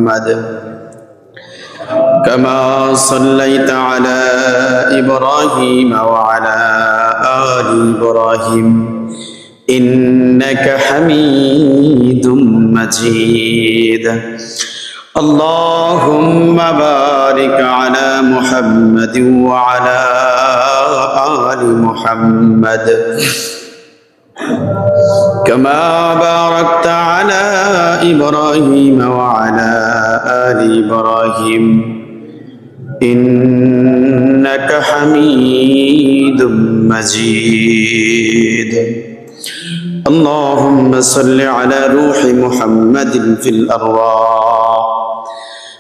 محمد كما صليت على إبراهيم وعلى آل إبراهيم إنك حميد مجيد اللهم بارك على محمد وعلى آل محمد كما باركت على إبراهيم وعلى آل إبراهيم إنك حميد مجيد اللهم صل على روح محمد في الأرواح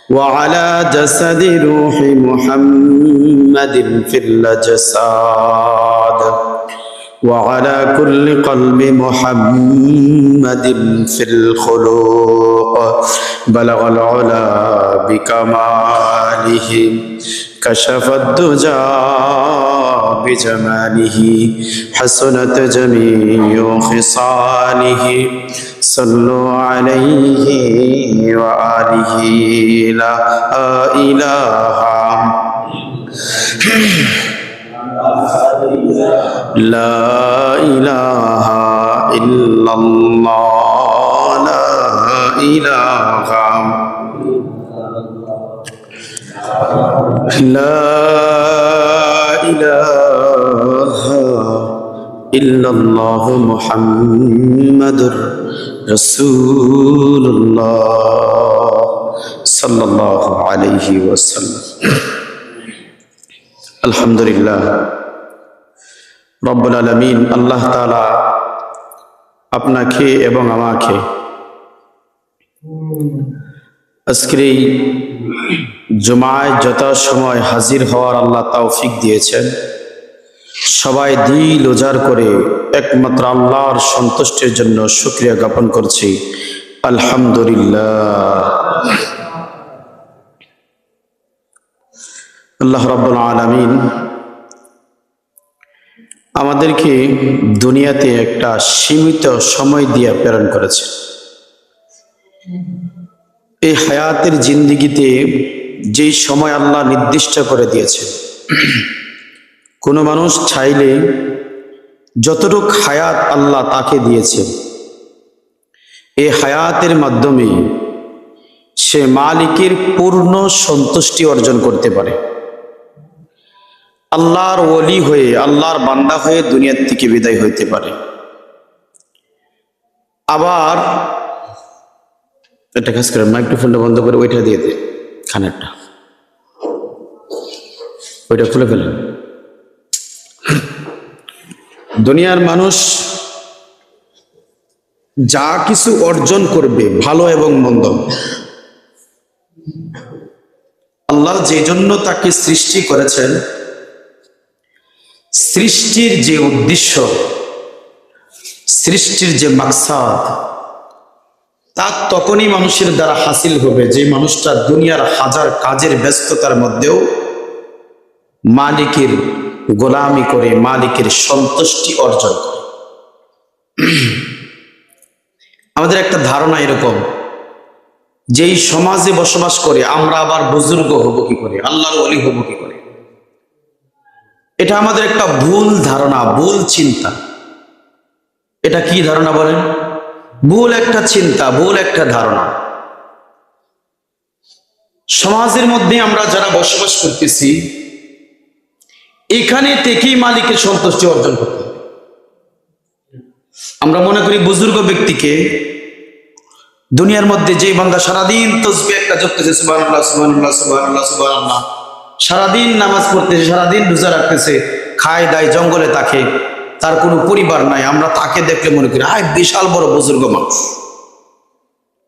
وعلى جسد روح محمد في الأجساد وعلى كل قلب محمد في الخلوق بلغ العلا بكماله كشف الدجى بجماله حسنت جميع خصاله صلوا عليه وآله لا إله لا إله إلا الله لا إله لا إله إلا الله محمد رسول الله صلى الله عليه وسلم الحمد لله রব্বুল আলামিন আল্লাহ তাআলা আপনাকে এবং আমাকে আজকের এই জুমায় যথাসময় হাজির হওয়ার আল্লাহ তৌফিক দিয়েছেন। সবাই দিল উজাড় করে একমাত্র আল্লাহর সন্তুষ্টির জন্য শুকরিয়া জ্ঞাপন করছি আলহামদুলিল্লাহ। আল্লাহ রাব্বুল আলামিন আমাদেরকে দুনিয়াতে একটা সীমিত সময় দিয়ে প্রেরণ করেছে। এই হায়াতের জিন্দেগিতে যেই সময় আল্লাহ নির্দিষ্ট করে দিয়েছে, কোনো মানুষ চাইলে যতটুক হায়াত আল্লাহ তাকে দিয়েছে, এই হায়াতের মাধ্যমে সে মালিকের পূর্ণ সন্তুষ্টি অর্জন করতে পারে, আল্লাহর ওলি হয়ে আল্লাহর বান্দা হয়ে দুনিয়ার থেকে বিদায় হইতে পারে। আবার এটা কাজ করে মাইক্রোফোনটা বন্ধ করে ওইটা দিয়ে দে, খানেরটা ওইটা খুলে ফেলেন। দুনিয়ার মানুষ যা কিছু অর্জন করবে ভালো এবং মন্দ, আল্লাহ যে জন্য তাকে সৃষ্টি করেছেন, সৃষ্টির যে উদ্দেশ্য, সৃষ্টির যে মাকসাদ, তা তখনই মানুষের দ্বারা হাসিল হবে যে মানুষটা দুনিয়ার হাজার কাজের ব্যস্ততার মধ্যেও মালিকের গোলামি করে মালিকের সন্তুষ্টি অর্জন করে। আমাদের একটা ধারণা এরকম, যেই সমাজে বসবাস করে আমরা আবার বুজুর্গ হব কি করে, আল্লাহর ওলি হব কি করে। এটা আমাদের একটা ভুল ধারণা, ভুল চিন্তা। এটা কি ধারণা বলেন? ভুল একটা চিন্তা, ভুল একটা ধারণা। সমাজের মধ্যে আমরা যারা বসবাস করতেছি, এখানে থেকেই মালিকের সন্তুষ্টি অর্জন করতে হবে। আমরা মনে করি বুজুর্গ ব্যক্তিকে দুনিয়ার মধ্যে যে বান্দা সারাদিন তসবিহ একটা জপতেছে, সুবহানাল্লাহ সুবহানাল্লাহ সুবহানাল্লাহ সুবহানাল্লাহ, সারাদিন নামাজ পড়তেছে, সারাদিন রোজা রাখতেছে, খায় দায় জঙ্গলে থাকে, তার কোনো পরিবার নাই, আমরা তাকে দেখলে মনে করি আয় বিশাল বড় বুজুর্গ মানুষ।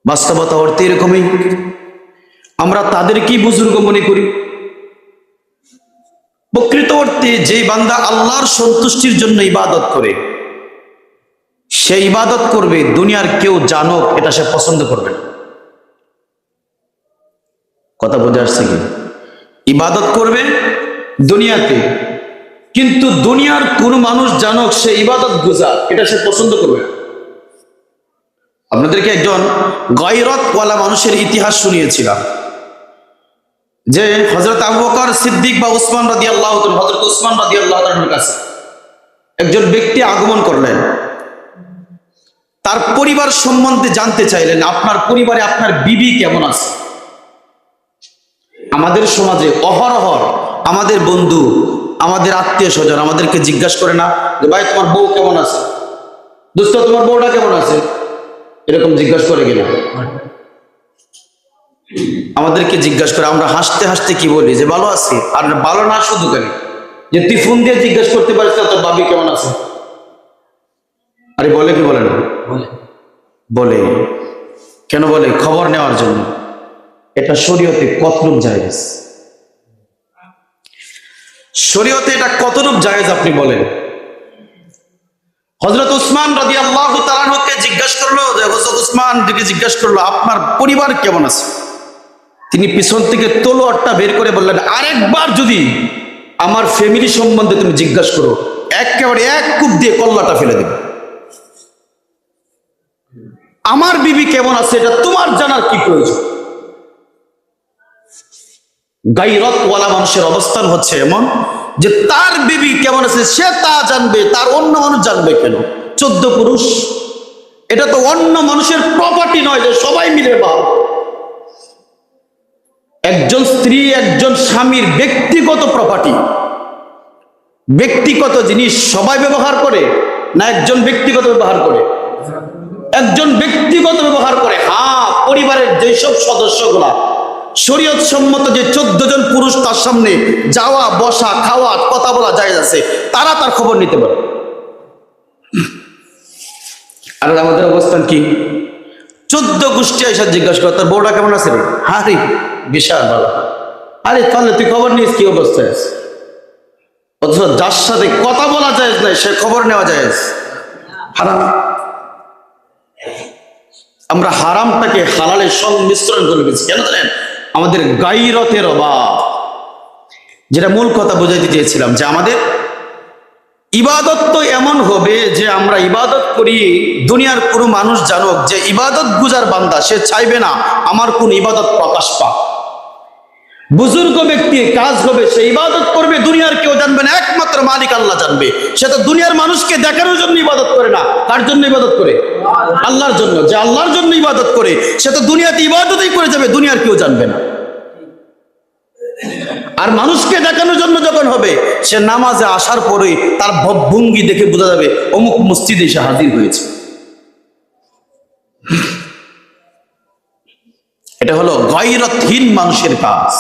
বাস্তবতা অর্থে এরকমই, আমরা তাদেরকেই বুজুর্গ মনে করি। প্রকৃত অর্থে যে বান্দা আল্লাহর সন্তুষ্টির জন্য ইবাদত করে, সে ইবাদত করবে দুনিয়ার কেউ জানুক এটা সে পছন্দ করবে না। কথা বুঝে আসছে কি? ইবাদত করবে দুনিয়াতে, কিন্তু দুনিয়ার কোন মানুষ জানুক সে ইবাদত গুজার, এটা সে পছন্দ করবে না। আপনাদেরকে একজন গায়রতওয়ালা মানুষের ইতিহাস শুনিয়েছিলাম, যে হযরত আবু বকর সিদ্দিক বা উসমান রাদিয়াল্লাহু তাআলা, হযরত উসমান রাদিয়াল্লাহু তাআলার কাছে একজন ব্যক্তি আগমন করলেন। তার পরিবার সম্বন্ধে জানতে চাইলেন, আপনার পরিবারে আপনার বিবি কেমন আছে? আমাদের সমাজে অহরহ আমাদের বন্ধু, আমাদের আত্মীয় স্বজন আমাদেরকে জিজ্ঞাসা করে না যে ভাই তোমার বউ কেমন আছে, দোস্ত তোমার বউটা কেমন আছে, এরকম জিজ্ঞাসা করে কিনা? আমাদেরকে জিজ্ঞাসা করে, আমরা হাসতে হাসতে কি বলি যে ভালো আছি। আর ভালো না শুধু কেন, যে তুই ফোন দিয়ে জিজ্ঞাসা করতে পারিস তোর ভাবি কেমন আছে? আরে বলে কি বলে না? বলে। কেন বলে? খবর নেওয়ার জন্য। এটা শরীয়তে কতটুক জায়েজ? শরীয়তে এটা কতটুক জায়েজ আপনি বলেন? হযরত উসমান রাদিয়াল্লাহু তাআলা কে জিজ্ঞাসা করলো, যে হযরত উসমান দিকে জিজ্ঞাসা করলো আপনার পরিবার কেমন আছে? তিনি পিছন থেকে তলোয়ারটা বের করে বললেন, আরেকবার যদি আমার ফ্যামিলি সম্বন্ধে তুমি জিজ্ঞাসা করো, একেবারে এক কূপ দিয়ে কল্লাটা ফেলে দেবে। আমার বিবি কেমন আছে এটা তোমার জানার কি প্রয়োজন? গায়রতওয়ালা মানুষের অবস্থান হচ্ছে এমন যে তার বিবি কেমন আছে সে তা জানবে, তার অন্য মানুষ জানবে কেন? 14 পুরুষ, এটা তো অন্য মানুষের প্রপার্টি নয় যে সবাই মিলে বাপ। একজন স্ত্রী একজন স্বামীর ব্যক্তিগত প্রপার্টি, ব্যক্তিগত জিনিস সবাই ব্যবহার করে না একজন ব্যক্তিগত ব্যবহার করে? একজন ব্যক্তিগত ব্যবহার করে। হ্যাঁ, পরিবারের যেসব সদস্যগুলা শরীয়ত সম্মত যে 14 জন পুরুষ তার সামনে যাওয়া বসা খাওয়া কথা বলা জায়েজ আছে, তারা তার খবর নিতে পারে। আর আমাদের অবস্থান কি? 14 গোষ্ঠী এসে জিজ্ঞাসা করে তার বউটা কেমন আছে রে? আরে বিশাল ভালো। আরে তাহলে তুই খবর নিস কি অবস্থায় আছে? অথচ যার সাথে কথা বলা জায়েজ নাই সে খবর নেওয়া জায়েজ। হারাম। আমরা হারামটাকে হালালের সংমিশ্রণ করে দিয়েছি। কেন জানেন? আমাদের গায়রতের অভাব। যেটা মূল কথা বোঝাইতে চেয়েছিলাম, যে আমাদের ইবাদত তো এমন হবে যে আমরা ইবাদত করি, দুনিয়ার কোনো মানুষ জানুক যে ইবাদত গুজার বান্দা, সে চাইবে না আমার কোন ইবাদত প্রকাশ পাক। বুজুর্গ ব্যক্তি কাজ হবে, সে ইবাদত করবে, দুনিয়ার কেউ জানবে না, একমাত্র মালিক আল্লাহ জানবে। সে তো দুনিয়ার মানুষকে দেখানোর জন্য ইবাদত করে না। কার জন্য ইবাদত করে? আল্লাহর জন্য। যে আল্লাহর জন্য ইবাদত করে সে তো দুনিয়াতে ইবাদতই করে যাবে, দুনিয়ার কেউ জানবে না। আর মানুষকে দেখানোর জন্য যখন হবে, সে নামাজে আসার পরেই তার ভঙ্গি দেখে বোঝা যাবে অমুক মসজিদে এসে হাজির হয়েছে। এটা হলো গায়রতহীন মানুষের কাজ।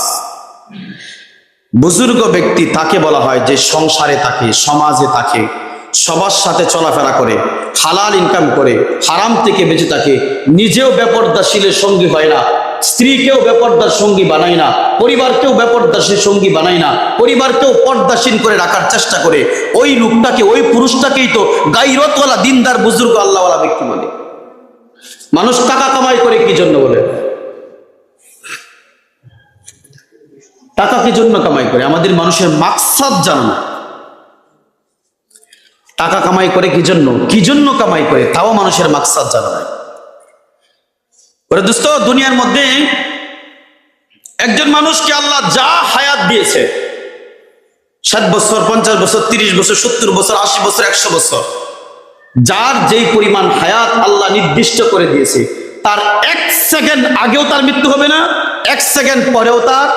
বুজুর্গ ব্যক্তি তাকে বলা হয় যে সংসারে থাকে, সমাজে থাকে, সবার সাথে চলাফেরা করে, হালাল ইনকাম করে, হারাম থেকে বেঁচে থাকে, নিজেও বেপরদাশীলের সঙ্গী হয় না, স্ত্রীকেও বেপরদার সঙ্গী বানায় না, পরিবারকেও বেপরদাসীর সঙ্গী বানায় না, পরিবারকেও পর্দাসীন করে রাখার চেষ্টা করে। ওই লোকটাকে, ওই পুরুষটাকেই তো গায়রতওয়ালা দিনদার বুজুর্গ আল্লাহওয়ালা ব্যক্তি বলে। মানুষ টাকা কামাই করে কি জন্য বলে? টাকা কি জন্য কামাই করে? আমাদের মানুষের মাকসাদ জানা না। টাকা কামাই করে কি জন্য কামাই করে তাও মানুষের মাকসাদ জানা নাই। দোস্ত, দুনিয়ার মধ্যে একজন মানুষকে আল্লাহ যা হায়াত দিয়েছে, 60 বছর, 50 বছর, 30 বছর, 70 বছর, 80 বছর, 100 বছর, যার যেই পরিমাণ হায়াত আল্লাহ নির্দিষ্ট করে দিয়েছে, তার 1 সেকেন্ড আগেও তার মৃত্যু হবে না, 1 সেকেন্ড পরেও তার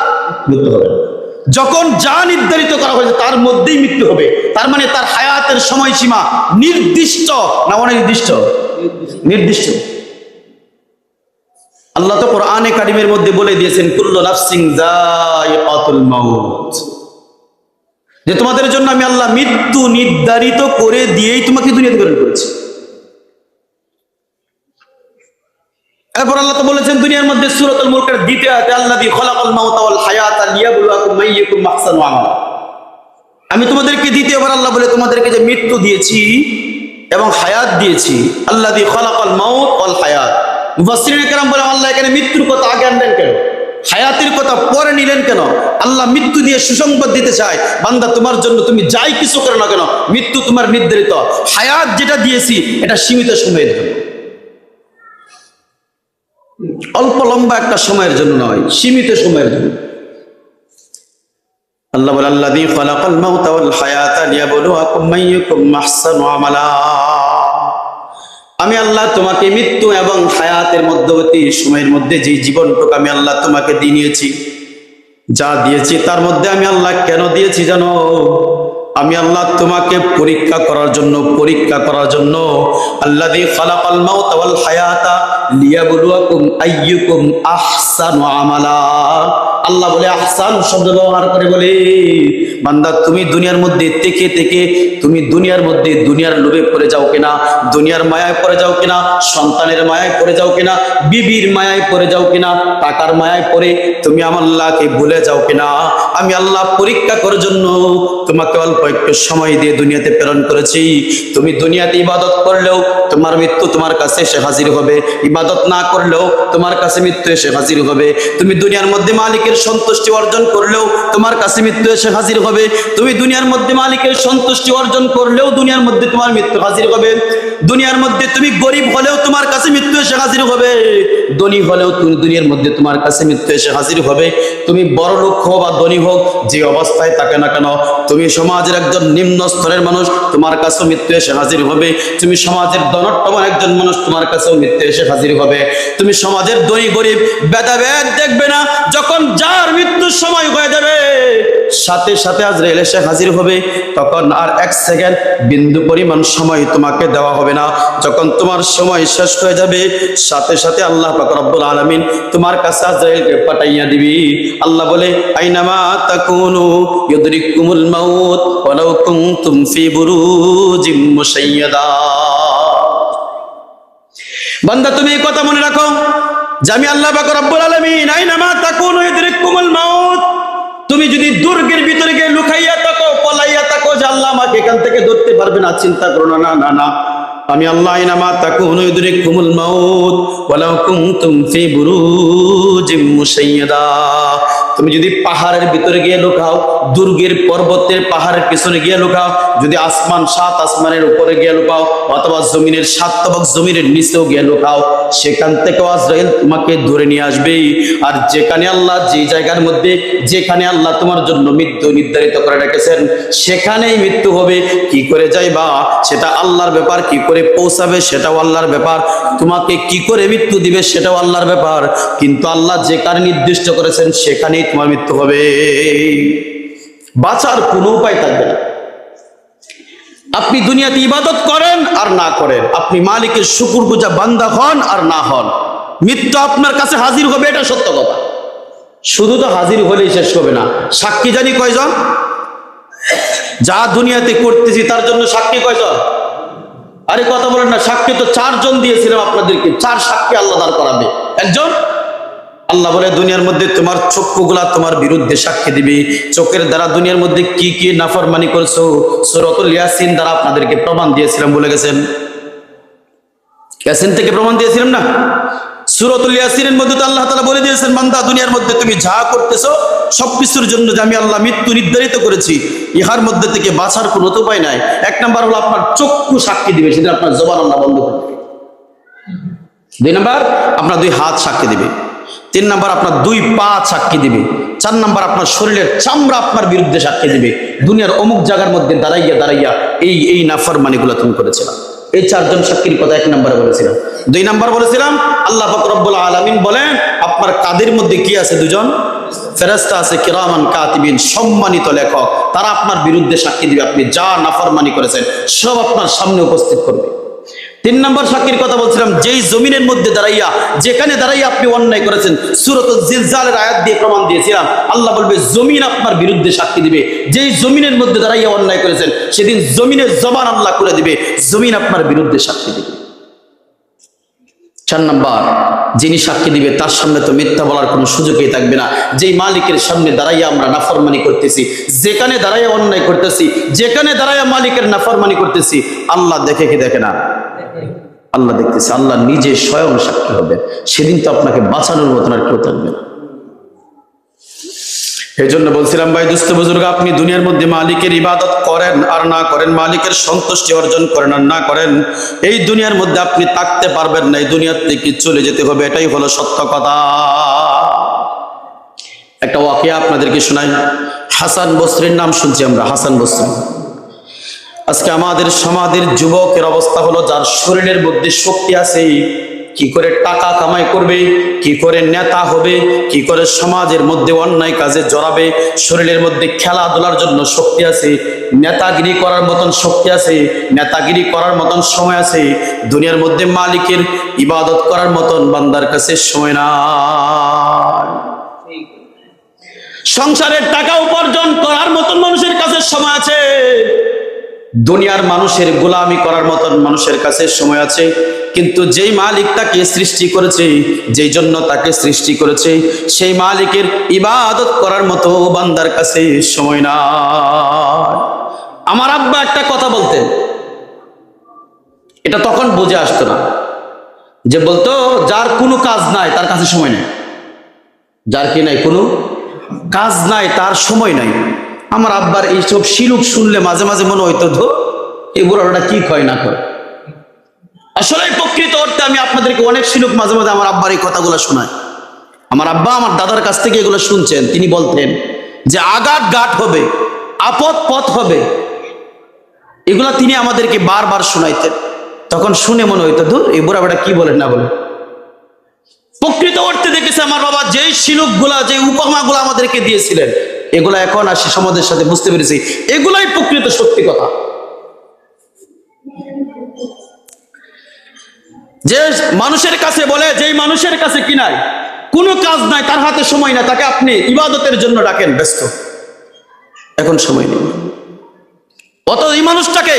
মৃত্যু হবে না। যখন যা নির্ধারিত করা হয়েছে তার মধ্যেই মৃত্যু হবে। তার মানে তার হায়াতের সময়সীমা নির্দিষ্ট না অনির্দিষ্ট? নির্দিষ্ট। আল্লাহ তো কোরআনে কারিমের মধ্যে বলে দিয়েছেন, কুল্লু নাফসিন যায়িকাতুল মাউত, যে তোমাদের জন্য আমি আল্লাহ মৃত্যু নির্ধারিত করে দিয়েই তোমাকে দুনিয়াতে প্রেরণ করেছি। এরপর আল্লাহ তো বলেছেন দুনিয়ার মধ্যে সূরাতুল মুলকের 2 আয়াতে, আল্লাযী খালাকাল মাউতা ওয়াল হায়াতা লিয়াবলুয়াকুম আইয়ুকুম আহসানু আমালা। আমি তোমাদেরকে দ্বিতীয়বার আল্লাহ বলে তোমাদেরকে যে মৃত্যু দিয়েছি এবং হায়াত দিয়েছি, আল্লাযী খালাকাল মাউত ওয়াল হায়াত। মুফাসসিরিনে কেরাম বলেন আল্লাহ এখানে মৃত্যুর কথা আগে আনলেন কেন, হায়াতের কথা পরে নিলেন কেন? আল্লাহ মৃত্যু দিয়ে সুসংবাদ দিতে চায়, বান্দা তোমার জন্য তুমি যাই কিছু করো না কেন, মৃত্যু তোমার নির্ধারিত। হায়াত যেটা দিয়েছি এটা সীমিত সময়ের জন্য। অল্প লম্বা একটা সময়ের জন্য নয়, সীমিত সময়ের জন্য। আল্লাহ বলে আল্লাযী খালাকাল মাউতা ওয়াল হায়াতা লিয়াবলুয়াকুম আইয়ুকুম আহসানু আমালা। আমি আল্লাহ তোমাকে মৃত্যু এবং হায়াতের মধ্যবর্তী সময়ের মধ্যে যে জীবনটুকু আমি আল্লাহ তোমাকে দিয়েছি, যা দিয়েছি তার মধ্যে আমি আল্লাহ কেন দিয়েছি জানো? আমি আল্লাহ তোমাকে পরীক্ষা করার জন্য আল্লাযী খালাকাল মাউতা ওয়াল হায়াতা লিয়াবলুয়াকুম আইয়ুকুম আহসানু আমালা। আল্লাহ বলে আহসান শব্দ ব্যবহার করে বলে, বান্দা তুমি দুনিয়ার মধ্যে থেকে তুমি দুনিয়ার মধ্যে দুনিয়ার লোভে পড়ে যাও কিনা, দুনিয়ার মায়ায় পড়ে যাও কিনা, সন্তানের মায়ায় পড়ে যাও কিনা, বিবির মায়ায় পড়ে যাও কিনা, টাকার মায়ায় পড়ে তুমি আমার আল্লাহকে ভুলে যাও কিনা। আমি আল্লাহ পরীক্ষা করার জন্য তোমাকে অল্প একটু সময় দিয়ে দুনিয়াতে প্রেরণ করেছি। তুমি দুনিয়াতে ইবাদত করলেও তোমার মৃত্যু তোমার কাছে এসে হাজির হবে, ইবাদত না করলেও তোমার কাছে মৃত্যু এসে হাজির হবে। তুমি দুনিয়ার মধ্যে মালিকের সন্তুষ্টি অর্জন করলেও তোমার কাছে মৃত্যু এসে হাজির হবে। তুমি দুনিয়ার মধ্যে মালিকের সন্তুষ্টি অর্জন করলেও দুনিয়ার মধ্যে তোমার মৃত্যু হাজির হবে। দুনিয়ার মধ্যে তুমি গরিব হলেও তোমার কাছে মৃত্যু এসে হাজির হবে, ধনী হলেও তুমি দুনিয়ার মধ্যে তোমার কাছে মৃত্যু এসে হাজির হবে। তুমি বড় লোক হোক বা ধনী হোক, যে অবস্থায় থাকে না কেন, তুমি সমাজের একজন নিম্ন স্তরের মানুষ, তোমার কাছেও মৃত্যু এসে হাজির হবে। তুমি সমাজের ধনট্টম একজন মানুষ, তোমার কাছেও মৃত্যু এসে হাজির হবে। তুমি সমাজের ধনী গরিব ভেদাভেদ দেখবে না, যখন যার মৃত্যুর সময় হয়ে যাবে সাথে সাথে আজরাইল এসে হাজির হবে, তখন আর এক সেকেন্ড বিন্দু পরিমাণ সময় তোমাকে দেওয়া হবে না। যখন তোমার সময় শেষ হয়ে যাবে সাথে সাথে আল্লাহ পাক রব্বুল আলামিন তোমার কাছে আজরাইলকে পাঠাইয়া দিবি। আল্লাহ বলে আইনামা তাকুনু ইউদরিকুমুল মাউত ওয়ালাউ কুনতুম ফি বুরুজিম মুশাইয়াদা। বান্দা তুমি এই কথা মনে রাখো যে আমি আল্লাহ পাক রব্বুল আলামিন আইনামা তাকুনু ইউদরিকুমুল মাউত। তুমি যদি দুর্গের ভিতরে গিয়ে লুকাইয়া থাকো, পলাইয়া থাকো যে আল্লাহ আমাকে এখান থেকে ধরতে পারবে না, চিন্তা করো না, না না, আমি আল্লাহ আইনামা তাকুনু ইউদরিকুমুল মাউত ওয়ালাউ কুনতুম ফি বুরুজিম মুশাইয়াদা। তুমি যদি পাহাড়ের ভিতরে গিয়ে লুকাও, দুর্গের পর্বতের পাহাড়ের পিছনে গিয়ে লুকাও, যদি আসমান সাত আসমানের উপরে গিয়ে লুকাও, অথবা জমিনের সাত তবক জমিনের নিচেও গিয়ে লুকাও, সেখান থেকে আজরাইল তোমাকে ধরে নিয়ে আসবে। আর যেখানে আল্লাহ, যে জায়গার মধ্যে যেখানে আল্লাহ তোমার জন্য মৃত্যু নির্ধারিত করে রেখেছেন সেখানেই মৃত্যু হবে। কি করে যাইবা সেটা আল্লাহর ব্যাপার, কি করে পৌঁছাবে সেটাও আল্লাহর ব্যাপার, তোমাকে কি করে মৃত্যু দিবে সেটাও আল্লাহর ব্যাপার। কিন্তু আল্লাহ যেখানে নির্দিষ্ট করেছেন সেখানেই তোমার মৃত্যু হবে, বাঁচার কোনো উপায় থাকবে না। আপনি দুনিয়াতে ইবাদত করেন আর না করেন, আপনি মালিকের শুকরগুজার বান্দা হন আর না হন, মৃত্যু আপনার কাছে হাজির হবে, এটা সত্য কথা। শুধু তো হাজির হলেই শেষ হবে না, সাক্ষী জানি কয়জন? যা দুনিয়াতে করতেছি তার জন্য সাক্ষী কয়জন? আরে কথা বলেন না, সাক্ষী তো 4 জন দিয়েছিলাম আপনাদেরকে, 4 সাক্ষী আল্লাহ দাঁড় করাবে, একজন আল্লাহ বলে দুনিয়ার মধ্যে তোমার চক্ষুগুলা তোমার বিরুদ্ধে সাক্ষী দিবে। চোখের দ্বারা দুনিয়ার মধ্যে কি কি নাফরমানি করছো সূরাতুল ইয়াসিন দ্বারা আপনাদেরকে প্রমাণ দিয়েছিলাম, বলে গেছেন? ইয়াসিন থেকে প্রমাণ দিয়েছিলাম না? সূরাতুল ইয়াসিনের মধ্যে তো আল্লাহ তাআলা বলে দিয়েছেন, বান্দা দুনিয়ার মধ্যে তুমি যা করতেছো সবকিছুর জন্য যে আমি আল্লাহ মৃত্যু নির্ধারিত করেছি, ইহার মধ্যে থেকে বাঁচার কোনো উপায় নাই। 1 নাম্বার হলো আপনার চক্ষু সাক্ষী দিবে, সেটা আপনার জবান আল্লাহ বন্ধ করে দিবে। 2 নাম্বার আপনার 2 হাত সাক্ষী দিবে। 3 নাম্বার আপনার 2 পা সাক্ষী দিবে। 4 নাম্বার আপনার শরীরের চামড়া আপনার বিরুদ্ধে সাক্ষী দিবে, দুনিয়ার অমুক জায়গার মধ্যে দাঁড়াইয়া এই নাফরমানিগুলো তুমি করেছিলাম। এই 4 জন সাক্ষীর কথা 1 নম্বরে বলেছিলাম। 2 নাম্বার বলেছিলাম আল্লাহ পাক রব্বুল আলামিন বলেন আপনার কাদের মধ্যে কি আছে? 2 জন ফেরেশতা আছে, কিরামান কাতিবিন, সম্মানিত লেখক, তারা আপনার বিরুদ্ধে সাক্ষী দিবে। আপনি যা নাফরমানি করেছেন সব আপনার সামনে উপস্থিত করবে। 3 নম্বর সাক্ষীর কথা বলছিলাম, যেই জমিনের মধ্যে দাঁড়াইয়া, যেখানে দাঁড়াইয়া আপনি অন্যায় করেছেন, সূরাতুল জিলজালের আয়াত দিয়ে প্রমাণ দিয়েছিলাম। আল্লাহ বলবে জমিন আপনার বিরুদ্ধে সাক্ষী দিবে। যেই জমিনের মধ্যে দাঁড়াইয়া অন্যায় করেছেন সেদিন জমিনের জবান আল্লাহ করে দিবে, জমিন আপনার বিরুদ্ধে সাক্ষী দিবে। 4 নম্বর, যিনি সাক্ষী দিবে তার সামনে তো মিথ্যা বলার কোনো সুযোগই থাকবে না। যেই মালিকের সামনে দাঁড়াইয়া আমরা নাফরমানি করতেছি, যেখানে দাঁড়াইয়া অন্যায় করতেছি, যেখানে দাঁড়াইয়া মালিকের নাফরমানি করতেছি, আল্লাহ দেখে কি দেখে না? আল্লাহ দেখতেছে, আল্লাহ নিজে স্বয়ং সাক্ষী হবে। সেদিন তো আপনাকে বাঁচানোর মতন আর কেউ থাকবে না। এই জন্য বলছিলাম ভাই দুস্থ বুজুর্গ, আপনি দুনিয়ার মধ্যে মালিকের ইবাদত করেন আর না করেন, মালিকের সন্তুষ্টি অর্জন করেন আর না করেন, এই দুনিয়ার মধ্যে আপনি থাকতে পারবেন না, এই দুনিয়ার থেকে চলে যেতে হবে, এটাই হলো সত্য কথা। একটা ওয়াকিয়া আপনাদেরকে শোনাই। হাসান বসরির নাম শুনছি আমরা, হাসান বসরি। আজকে আমাদের সমাজের যুবকের অবস্থা হলো, যার শরীরের মধ্যে শক্তি আছে, কি করে টাকা কামাই করবে, কি করে নেতা হবে, কি করে সমাজের মধ্যে অন্যায় কাজে জড়াবে, শরীরের মধ্যে খেলাধুলার জন্য শক্তি আছে, নেতাগিরি করার মতন শক্তি আছে, নেতাগিরি করার মতন সময় আছে, দুনিয়ার মধ্যে মালিকের ইবাদত করার মতন বান্দার কাছে সময় না। সংসারের টাকা উপার্জন করার মতন মানুষের কাছে সময় আছে, দুনিয়ার মানুষের গোলামি করার মতন মানুষের কাছে সময় আছে, কিন্তু যেই মালিক তাকে সৃষ্টি করেছে, যেই জন্য তাকে সৃষ্টি করেছে, সেই মালিকের ইবাদত করার মতো বান্দার কাছে সময় না। আমার আব্বা একটা কথা বলতেন, এটা তখন বুঝে আসতো না, যে বলতো যার কোনো কাজ নাই তার কাছে সময় নেই, যার কি নাই, কোনো কাজ নাই তার সময় নাই। আমার আব্বার এইসব শিলুক শুনলে মাঝে মাঝে মনে হইতো, ধো এই বুড়াটা কি কয় না করে। আসলে প্রকৃত অর্থে আমি আপনাদেরকে অনেক শিলুক মাঝে মাঝে আমার আব্বার এই কথাগুলো শোনায়। আমার আব্বা আমার দাদার কাছ থেকে এগুলো শুনছেন, তিনি বলতেন যে আঘাত ঘাট হবে, আপদ পথ হবে, এগুলা তিনি আমাদেরকে বারবার শোনাইতেন। তখন শুনে মনে হইতো, ধুর এই বুড়াটা কি বলেন না বলে। প্রকৃত অর্থে দেখেছে আমার বাবা যেই শিলুক গুলা, যে উপমা গুলা আমাদেরকে দিয়েছিলেন, এগুলা এখন আসি সমাজের সাথে বুঝতে পেরেছি, এগুলাই প্রকৃত সত্যি কথা। যে মানুষের কাছে বলে, যেই মানুষের কাছে কি নাই, কোনো কাজ নাই, তার হাতে সময় না, তাকে আপনি ইবাদতের জন্য ডাকেন, ব্যস্ত, এখন সময় নেই। অত এই মানুষটাকে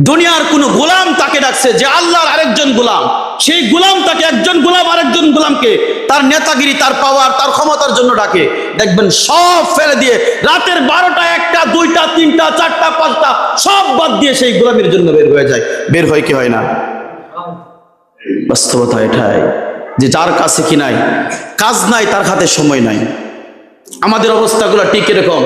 দুনিয়ার কোন গোলাম তাকে ডাকছে, যে আল্লাহর আরেকজন গোলাম, সেই গোলাম তাকে, একজন গোলাম আরেকজন গোলামকে তার নেতাগিরি, তার পাওয়ার, তার ক্ষমতার জন্য ডাকে, দেখবেন সব ফেলে দিয়ে রাতের 12টা, 1টা, 2টা, 3টা, 4টা, 5টা সব বাদ দিয়ে সেই গোলামের জন্য বের হয়ে যায়। বের হয় কি হয় না? বাস্তবতা এটাই, যে যার কাছে কি নাই, কাজ নাই, তার হাতে সময় নাই। আমাদের অবস্থাগুলো ঠিক এরকম,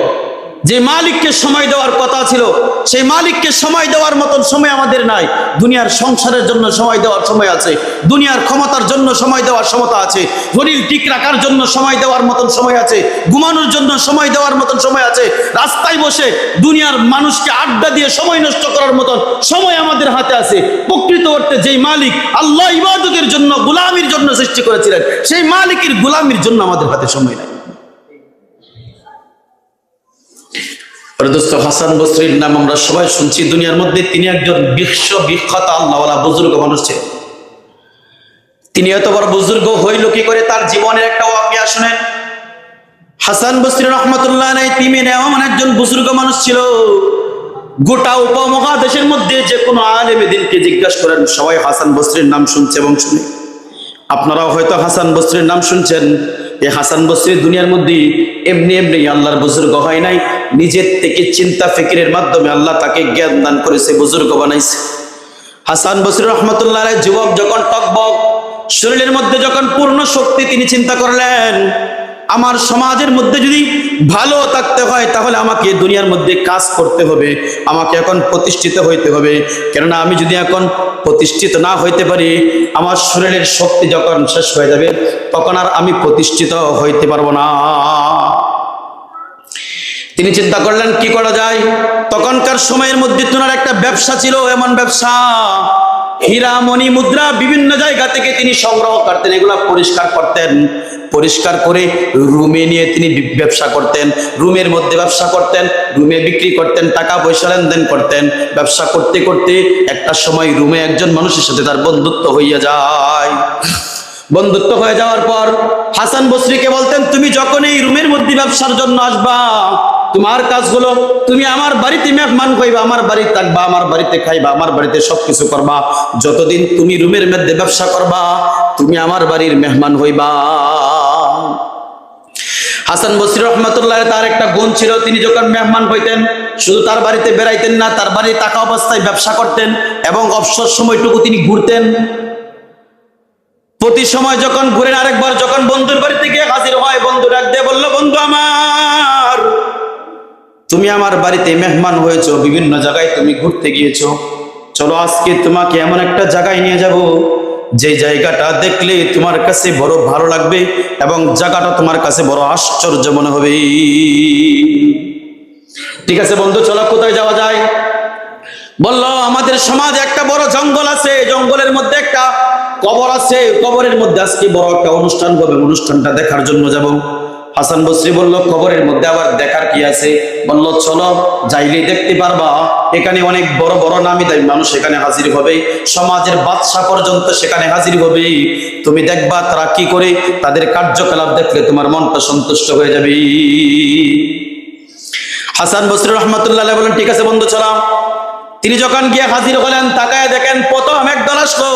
যে মালিককে সময় দেওয়ার কথা ছিল, সেই মালিককে সময় দেওয়ার মতন সময় আমাদের নাই। দুনিয়ার সংসারের জন্য সময় দেওয়ার সময় আছে, দুনিয়ার ক্ষমতার জন্য সময় দেওয়ার ক্ষমতা আছে, শরীর ঠিক রাখার জন্য সময় দেওয়ার মতন সময় আছে, ঘুমানোর জন্য সময় দেওয়ার মতন সময় আছে, রাস্তায় বসে দুনিয়ার মানুষকে আড্ডা দিয়ে সময় নষ্ট করার মতন সময় আমাদের হাতে আছে। প্রকৃত অর্থে যেই মালিক আল্লাহ ইবাদতের জন্য, গোলামির জন্য সৃষ্টি করেছিলেন, সেই মালিকের গোলামির জন্য আমাদের হাতে সময় নাই। হাসান বসরির নাম আমরা সবাই শুনছি দুনিয়ার মধ্যে, তিনি একজন বিশ্ববিখ্যাত আল্লাহওয়ালা বুজুর্গ মানুষ ছিলেন। তিনি এত বড় বুজুর্গ হইল কি করে, তার জীবনের একটা ওয়াকিয়া শুনেন। হাসান বসরি রহমতুল্লাহ আলাইহি তিনি এমন একজন বুজুর্গ মানুষ ছিল, গোটা উপমহাদেশের মধ্যে যে কোনো আলেমে দ্বীনকে জিজ্ঞাসা করেন, সবাই হাসান বসরির নাম শুনছে এবং শুনে। আপনারাও হয়তো হাসান বসরির নাম শুনছেন। এই হাসান বসরি দুনিয়ার মধ্যে এমনি এমনি আল্লাহর বুজুর্গ হয় নাই, নিজের থেকে চিন্তা ফিকিরের মাধ্যমে আল্লাহ তাকে জ্ঞান দান করেছে, বুজুর্গ বানাইছে। হাসান বসরি রহমতুল্লাহ আলাইহি যুবক যখন টকবক, শরীরের মধ্যে যখন পূর্ণ শক্তি, তিনি চিন্তা করলেন, আমার সমাজের মধ্যে যদি ভালো থাকতে হয় তাহলে আমাকে দুনিয়ার মধ্যে কাজ করতে হবে, আমাকে এখন প্রতিষ্ঠিত হইতে হবে। কেননা আমি যদি এখন প্রতিষ্ঠিত না হইতে পারি, আমার শরীরের শক্তি যখন শেষ হয়ে যাবে, তখন আর আমি প্রতিষ্ঠিত হইতে পারবো না। তিনি চিন্তা করলেন কি করা যায়। তখনকার সময়ের মধ্যে তোনার একটা ব্যবসা ছিল, এমন ব্যবসা, হীরা মণি মুদ্রা বিভিন্ন জায়গা থেকে তিনি সংগ্রহ করতেন, এগুলা পরিষ্কার করতেন, পরিষ্কার করে রুমে নিয়ে তিনি ব্যবসা করতেন, রুমের মধ্যে ব্যবসা করতেন, রুমে বিক্রি করতেন, টাকা পয়সা লেনদেন করতেন। ব্যবসা করতে করতে একটা সময় রুমে একজন মানুষের সাথে তার বন্ধুত্ব হইয়া যায়। বন্ধুত্ব হয়ে যাওয়ার পর হাসান বসরিকে বলতেন, তুমি যখন এই রুমের মধ্যে ব্যবসার জন্য আসবা, তোমার কাজ হলো তুমি আমার বাড়িতে মেহমান হইবা, আমার বাড়িতে থাকবা, আমার বাড়িতে খাইবা, আমার বাড়িতে সবকিছু করবা। যতদিন তুমি রুমের মধ্যে ব্যবসা করবা, তুমি আমার বাড়ির মেহমান হইবা। হাসান বসরি রহমতুল্লাহ তার একটা গুণ ছিল, তিনি যখন মেহমান হইতেন শুধু তার বাড়িতে বেড়াইতেন না, তার বাড়িতে থাকা অবস্থায় ব্যবসা করতেন এবং অবসর সময়টুকু তিনি ঘুরতেন। প্রতি সময় যখন ঘুরেন, আরেকবার যখন বন্ধুর বাড়িতে গিয়ে হাজির হয়, বন্ধু ডাক দিয়ে বলল, বন্ধু আমার, তুমি আমার বাড়িতে মেহমান হয়েছো, বিভিন্ন জায়গায় তুমি ঘুরতে গিয়েছো, চলো আজকে তোমাকে এমন একটা জায়গায় নিয়ে যাব যে জায়গাটা দেখলে তোমার কাছে বড় ভালো লাগবে এবং জায়গাটা তোমার কাছে বড় আশ্চর্য মনে হবে। ঠিক আছে বন্ধু, চলো কোথায় যাওয়া যায়? বললো আমাদের সমাজে একটা বড় জঙ্গল আছে, জঙ্গলের মধ্যে একটা কবর আছে, কবরের মধ্যে আজকে বড় একটা অনুষ্ঠান হবে, অনুষ্ঠানটা দেখার জন্য যাব। হাসান বসরি বলল কবরের মধ্যে আবার দেখার কি আছে? বলল চলো, যাইলেই দেখতে পারবা, এখানে অনেক বড় বড় নামি দামি মানুষ এখানে হাজির হবে, সমাজের বাদশা পর্যন্ত সেখানে হাজির হবে, তুমি দেখবা তারা কি করে, তাদের কার্যকলাপ দেখলে তোমার মনটা সন্তুষ্ট হয়ে যাবে। হাসান বসরি রহমতুল্লাহ আলাইহি বলেন ঠিক আছে বন্ধু চলো। তিনি যখন গিয়ে হাজির হলেন, তাকায় দেখেন প্রথম এক দল আসলো,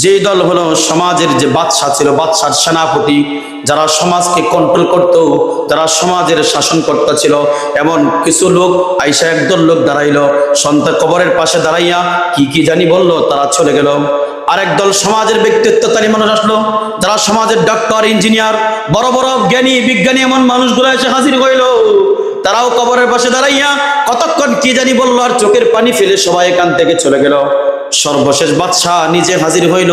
যে দল হলো সমাজের যে বাদশা ছিল, বাদশার সেনাপতি, যারা সমাজকে কন্ট্রোল করত, যারা সমাজের শাসনকর্তা ছিল, এমন কিছু লোক আইসা একদল লোক দাঁড়াইলো, সন্তান কবরের পাশে দাঁড়াইয়া কি কি জানি বলল, তারা চলে গেল। আরেক দল সমাজের ব্যক্তিত্বশালী মানুষ আসলো, যারা সমাজের ডক্টর, ইঞ্জিনিয়ার, বড় বড় জ্ঞানী বিজ্ঞানী এমন মানুষগুলো এসে হাজির হইল, তারাও কবরের পাশে দাঁড়াইয়া কতক্ষণ কি জানি বললো, আর চোখের পানি ফেলে সবাই এখান থেকে চলে গেল। সর্বশেষ বাদশাহ নিজে হাজির হইল,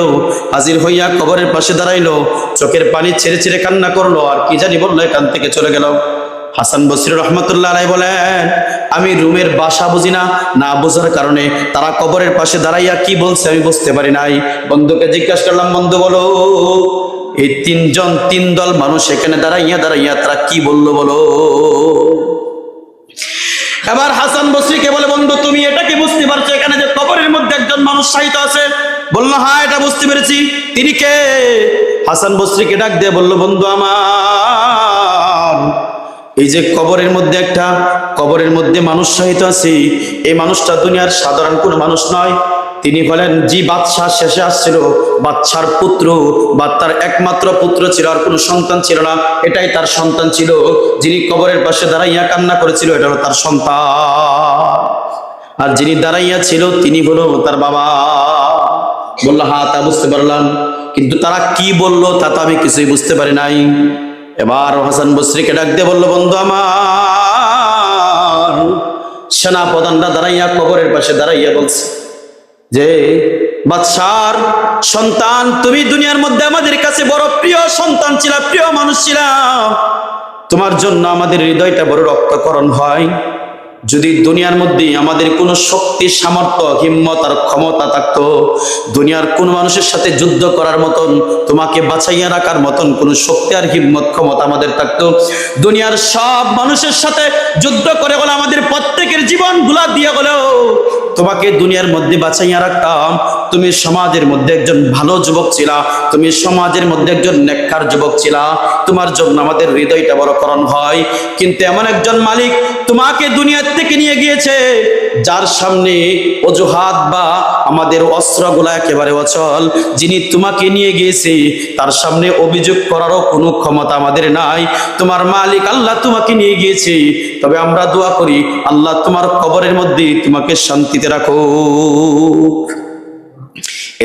হাজির হইয়া কবরের পাশে দাঁড়াইলো, চোখের পানি ছেড়ে ছেড়ে কান্না করলো, আর কি জানি বললো, এখান থেকে চলে গেল। হাসান বসরি রহমতুল্লাহ আলাইহি বলেন আমি রুমের ভাষা বুঝি না, না বোঝার কারণে তারা কবরের পাশে দাঁড়াইয়া কি বলছে আমি বুঝতে পারি নাই। বন্ধুকে জিজ্ঞাসা করলাম, বন্ধু বলো এই তিন দল মানুষ এখানে দাঁড়াইয়া দাঁড়াইয়া তারা কি বললো বলো। এবার হাসান বসরিকে বলে বন্ধু তুমি এটা কি বুঝতে পারছো এখানে যে কবরের মধ্যে একজন মানুষ শায়িত আছে? বললো হ্যাঁ এটা বুঝতে পেরেছি। তিনি কে? হাসান বসরিকে ডাক দিয়ে বলল বন্ধু আমার, এই যে কবরের মধ্যে মানুষ শায়িত আছে, এই মানুষটা দুনিয়ার সাধারণ কোনো মানুষ নয়। তিনি বলেন জি বাদশাহ শেষে আসছিল, বাদশার পুত্র বা তার একমাত্র পুত্র ছিল, আর কোনো সন্তান ছিল না, এটাই তার সন্তান ছিল। যিনি কবরের পাশে দাঁড়াইয়া কান্না করেছিল এটা হলো তার সন্তান, আর যিনি দাঁড়াইয়া ছিল তিনি হলো তার বাবা। বললো হ্যাঁ তা বুঝতে পারলাম, কিন্তু তারা কি বললো তা তো আমি কিছুই বুঝতে পারি নাই। এবার হাসান বসরিকে ডাক দিয়ে বললো বন্ধু আমার, সেনাপ্রধানরা দাঁড়াইয়া কবরের পাশে দাঁড়াইয়া বলছে যে বাদশার সন্তান, তুমি দুনিয়ার মধ্যে আমাদের কাছে বড় প্রিয় সন্তান ছিল, প্রিয় মানুষ ছিল, তোমার জন্য আমাদের হৃদয়টা বড় রক্তকরণ হয়। যদি দুনিয়ার মধ্যে আমাদের কোনো শক্তি, সামর্থ্য, হিম্মত আর ক্ষমতা থাকতো, দুনিয়ার কোন মানুষের সাথে যুদ্ধ করার মতন, তোমাকে বাঁচাইয়া রাখার মতন কোনো শক্তি আর হিম্মত ক্ষমতা আমাদের থাকতো, দুনিয়ার সব মানুষের সাথে যুদ্ধ করে হলে আমাদের প্রত্যেকের জীবন গুলা দিয়ে হলেও তোমাকে দুনিয়ার মধ্যে বাঁচাইয়া রাখতাম। তুমি সমাজের মধ্যে একজন ভালো যুবক ছিলা, তুমি সমাজের মধ্যে একজন নেককার যুবক ছিলা, তোমার জন্য আমাদের হৃদয়টা বড় করণ হয়। কিন্তু এমন একজন মালিক তোমাকে দুনিয়া থেকে নিয়ে গিয়েছে, যার সামনে অজুহাত বা আমাদের অস্ত্রগুলা একেবারে অচল, যিনি তোমাকে নিয়ে গিয়েছে তার সামনে অভিযোগ করারও কোনো ক্ষমতা আমাদের নাই। তোমার মালিক আল্লাহ তোমাকে নিয়ে গিয়েছে, তবে আমরা দোয়া করি আল্লাহ তোমার কবরের মধ্যে তোমাকে শান্তিতে রাখো।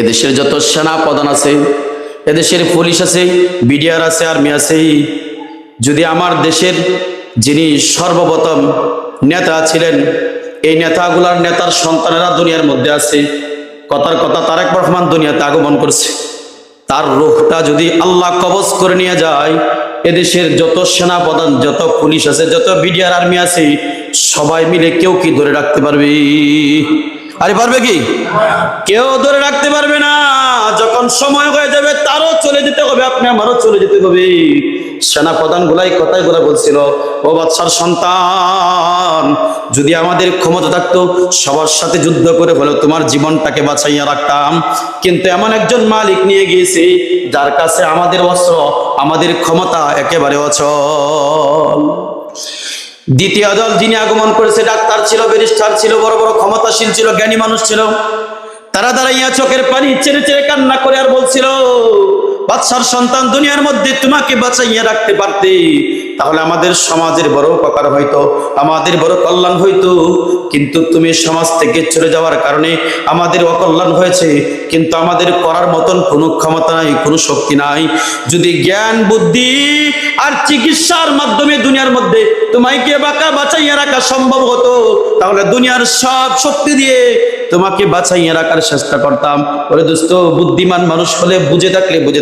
এদেশের যত সেনা প্রধান আছে, এদেশের পুলিশ আছে, বিডিআর আছে, আর্মি আছে, যদি আমার দেশের যিনি সর্বপ্রথম নেতা ছিলেন, এই নেতার সন্তানেরা দুনিয়ার মধ্যে আছে, কথার কথা তারেক রহমান দুনিয়াতে আগমন করছে, তার রূহটা যদি আল্লাহ কবজ করে নিয়ে যায়, এদেশের যত সেনা প্রধান, যত পুলিশ আছে, যত বিডিআর আর্মি আছে, সবাই মিলে কেউ কি ধরে রাখতে পারবে? আরে পারবে কি? কেউ ধরে রাখতে পারবে না। যখন সময় হয়ে যাবে তারও চলে যেতে হবে, আপনি আমারও চলে যেতে হবে। সেনা প্রধান গুলাই কথাই গুলা বলছিল, ও বাদশার সন্তান, যদি আমাদের ক্ষমতা থাকতো সবার সাথে যুদ্ধ করে হলেও তোমার জীবনটাকে বাঁচাইয়া রাখতাম, কিন্তু এমন একজন মালিক নিয়ে গিয়েছে যার কাছে আমাদের অস্ত্র, আমাদের ক্ষমতা একেবারে অচল। দ্বিতীয় দল যিনি আগমন করেছে, ডাক্তার ছিল, ব্যারিস্টার ছিল, বড় বড় ক্ষমতাশীল ছিল, জ্ঞানী মানুষ ছিল, তারা দাঁড়াইয়া চোখের পানি ছেড়ে ছেড়ে কান্না করে আর বলছিল বাদশার সন্তান, দুনিয়ার মধ্যে তোমাকে বাঁচাইয়া রাখতে পারতে তাহলে আমাদের সমাজের বড় উপকার হইতো, আমাদের বড় কল্যাণ হইতো, কিন্তু তুমি সমাজ থেকে চলে যাওয়ার কারণে আমাদের অকল্যাণ হয়েছে, কিন্তু আমাদের করার মতন কোনো ক্ষমতা নাই, কোনো শক্তি নাই। যদি জ্ঞান বুদ্ধি আর চিকিৎসার মাধ্যমে দুনিয়ার মধ্যে তোমাকে বাঁচাইয়া রাখা সম্ভব হতো, তাহলে দুনিয়ার সব শক্তি দিয়ে তোমাকে বাঁচাইয়া রাখার চেষ্টা করতাম। ওরে দোস্ত, বুদ্ধিমান মানুষ হলে বুঝে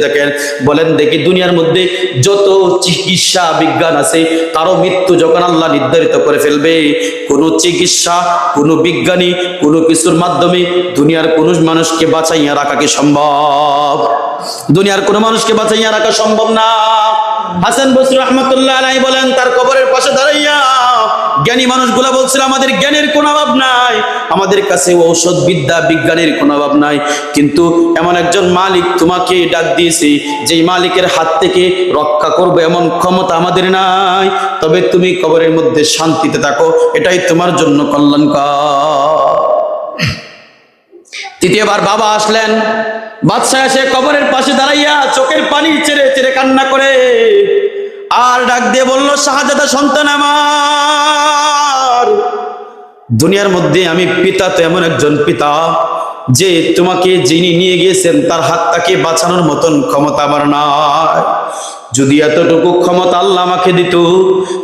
থাকেন, বলেন দেখি দুনিয়ার মধ্যে যত চিকিৎসা বিজ্ঞান আছে, কারো মৃত্যু যখন আল্লাহ নির্ধারিত করে ফেলবে, কোন চিকিৎসা, কোন বিজ্ঞানী, কোনো কিছুর মাধ্যমে দুনিয়ার কোন মানুষকে বাঁচাইয়া রাখা কি সম্ভব? দুনিয়ার কোন মানুষকে বাঁচাইয়া রাখা সম্ভব না। হাসান বসরি রাহমাতুল্লাহ আলাইহি বলেন, তার কবরের পাশে দাঁড়াইয়া জ্ঞানী মানুষগুলা বলছিল, আমাদের জ্ঞানের কোনো অভাব নাই, আমাদের কাছে ঔষধ বিদ্যা বিজ্ঞানের কোনো অভাব নাই, কিন্তু এমন একজন মালিক তোমাকে ডাক দিয়েছে, যেই মালিকের হাত থেকে রক্ষা করবে এমন ক্ষমতা আমাদের নাই। তবে তুমি কবরের মধ্যে শান্তিতে থাকো, এটাই তোমার জন্য কল্যাণকর। তৃতীয়বার বাবা আসলেন। বাদশা এসে কবরের পাশে দাঁড়াইয়া চোখের পানি ছেড়ে ছেড়ে কান্না করে আর ডাক দিয়ে বলল, শাহজাদা সন্তান আমার, দুনিয়ার মধ্যে আমি পিতা তো এমন একজন পিতা যে তোমাকে যিনি নিয়ে গিয়েছেন তার হাতটাকে বাঁচানোর মতন ক্ষমতা আমার নাই। যদি এতটুকু ক্ষমতা আল্লাহ আমাকে দিত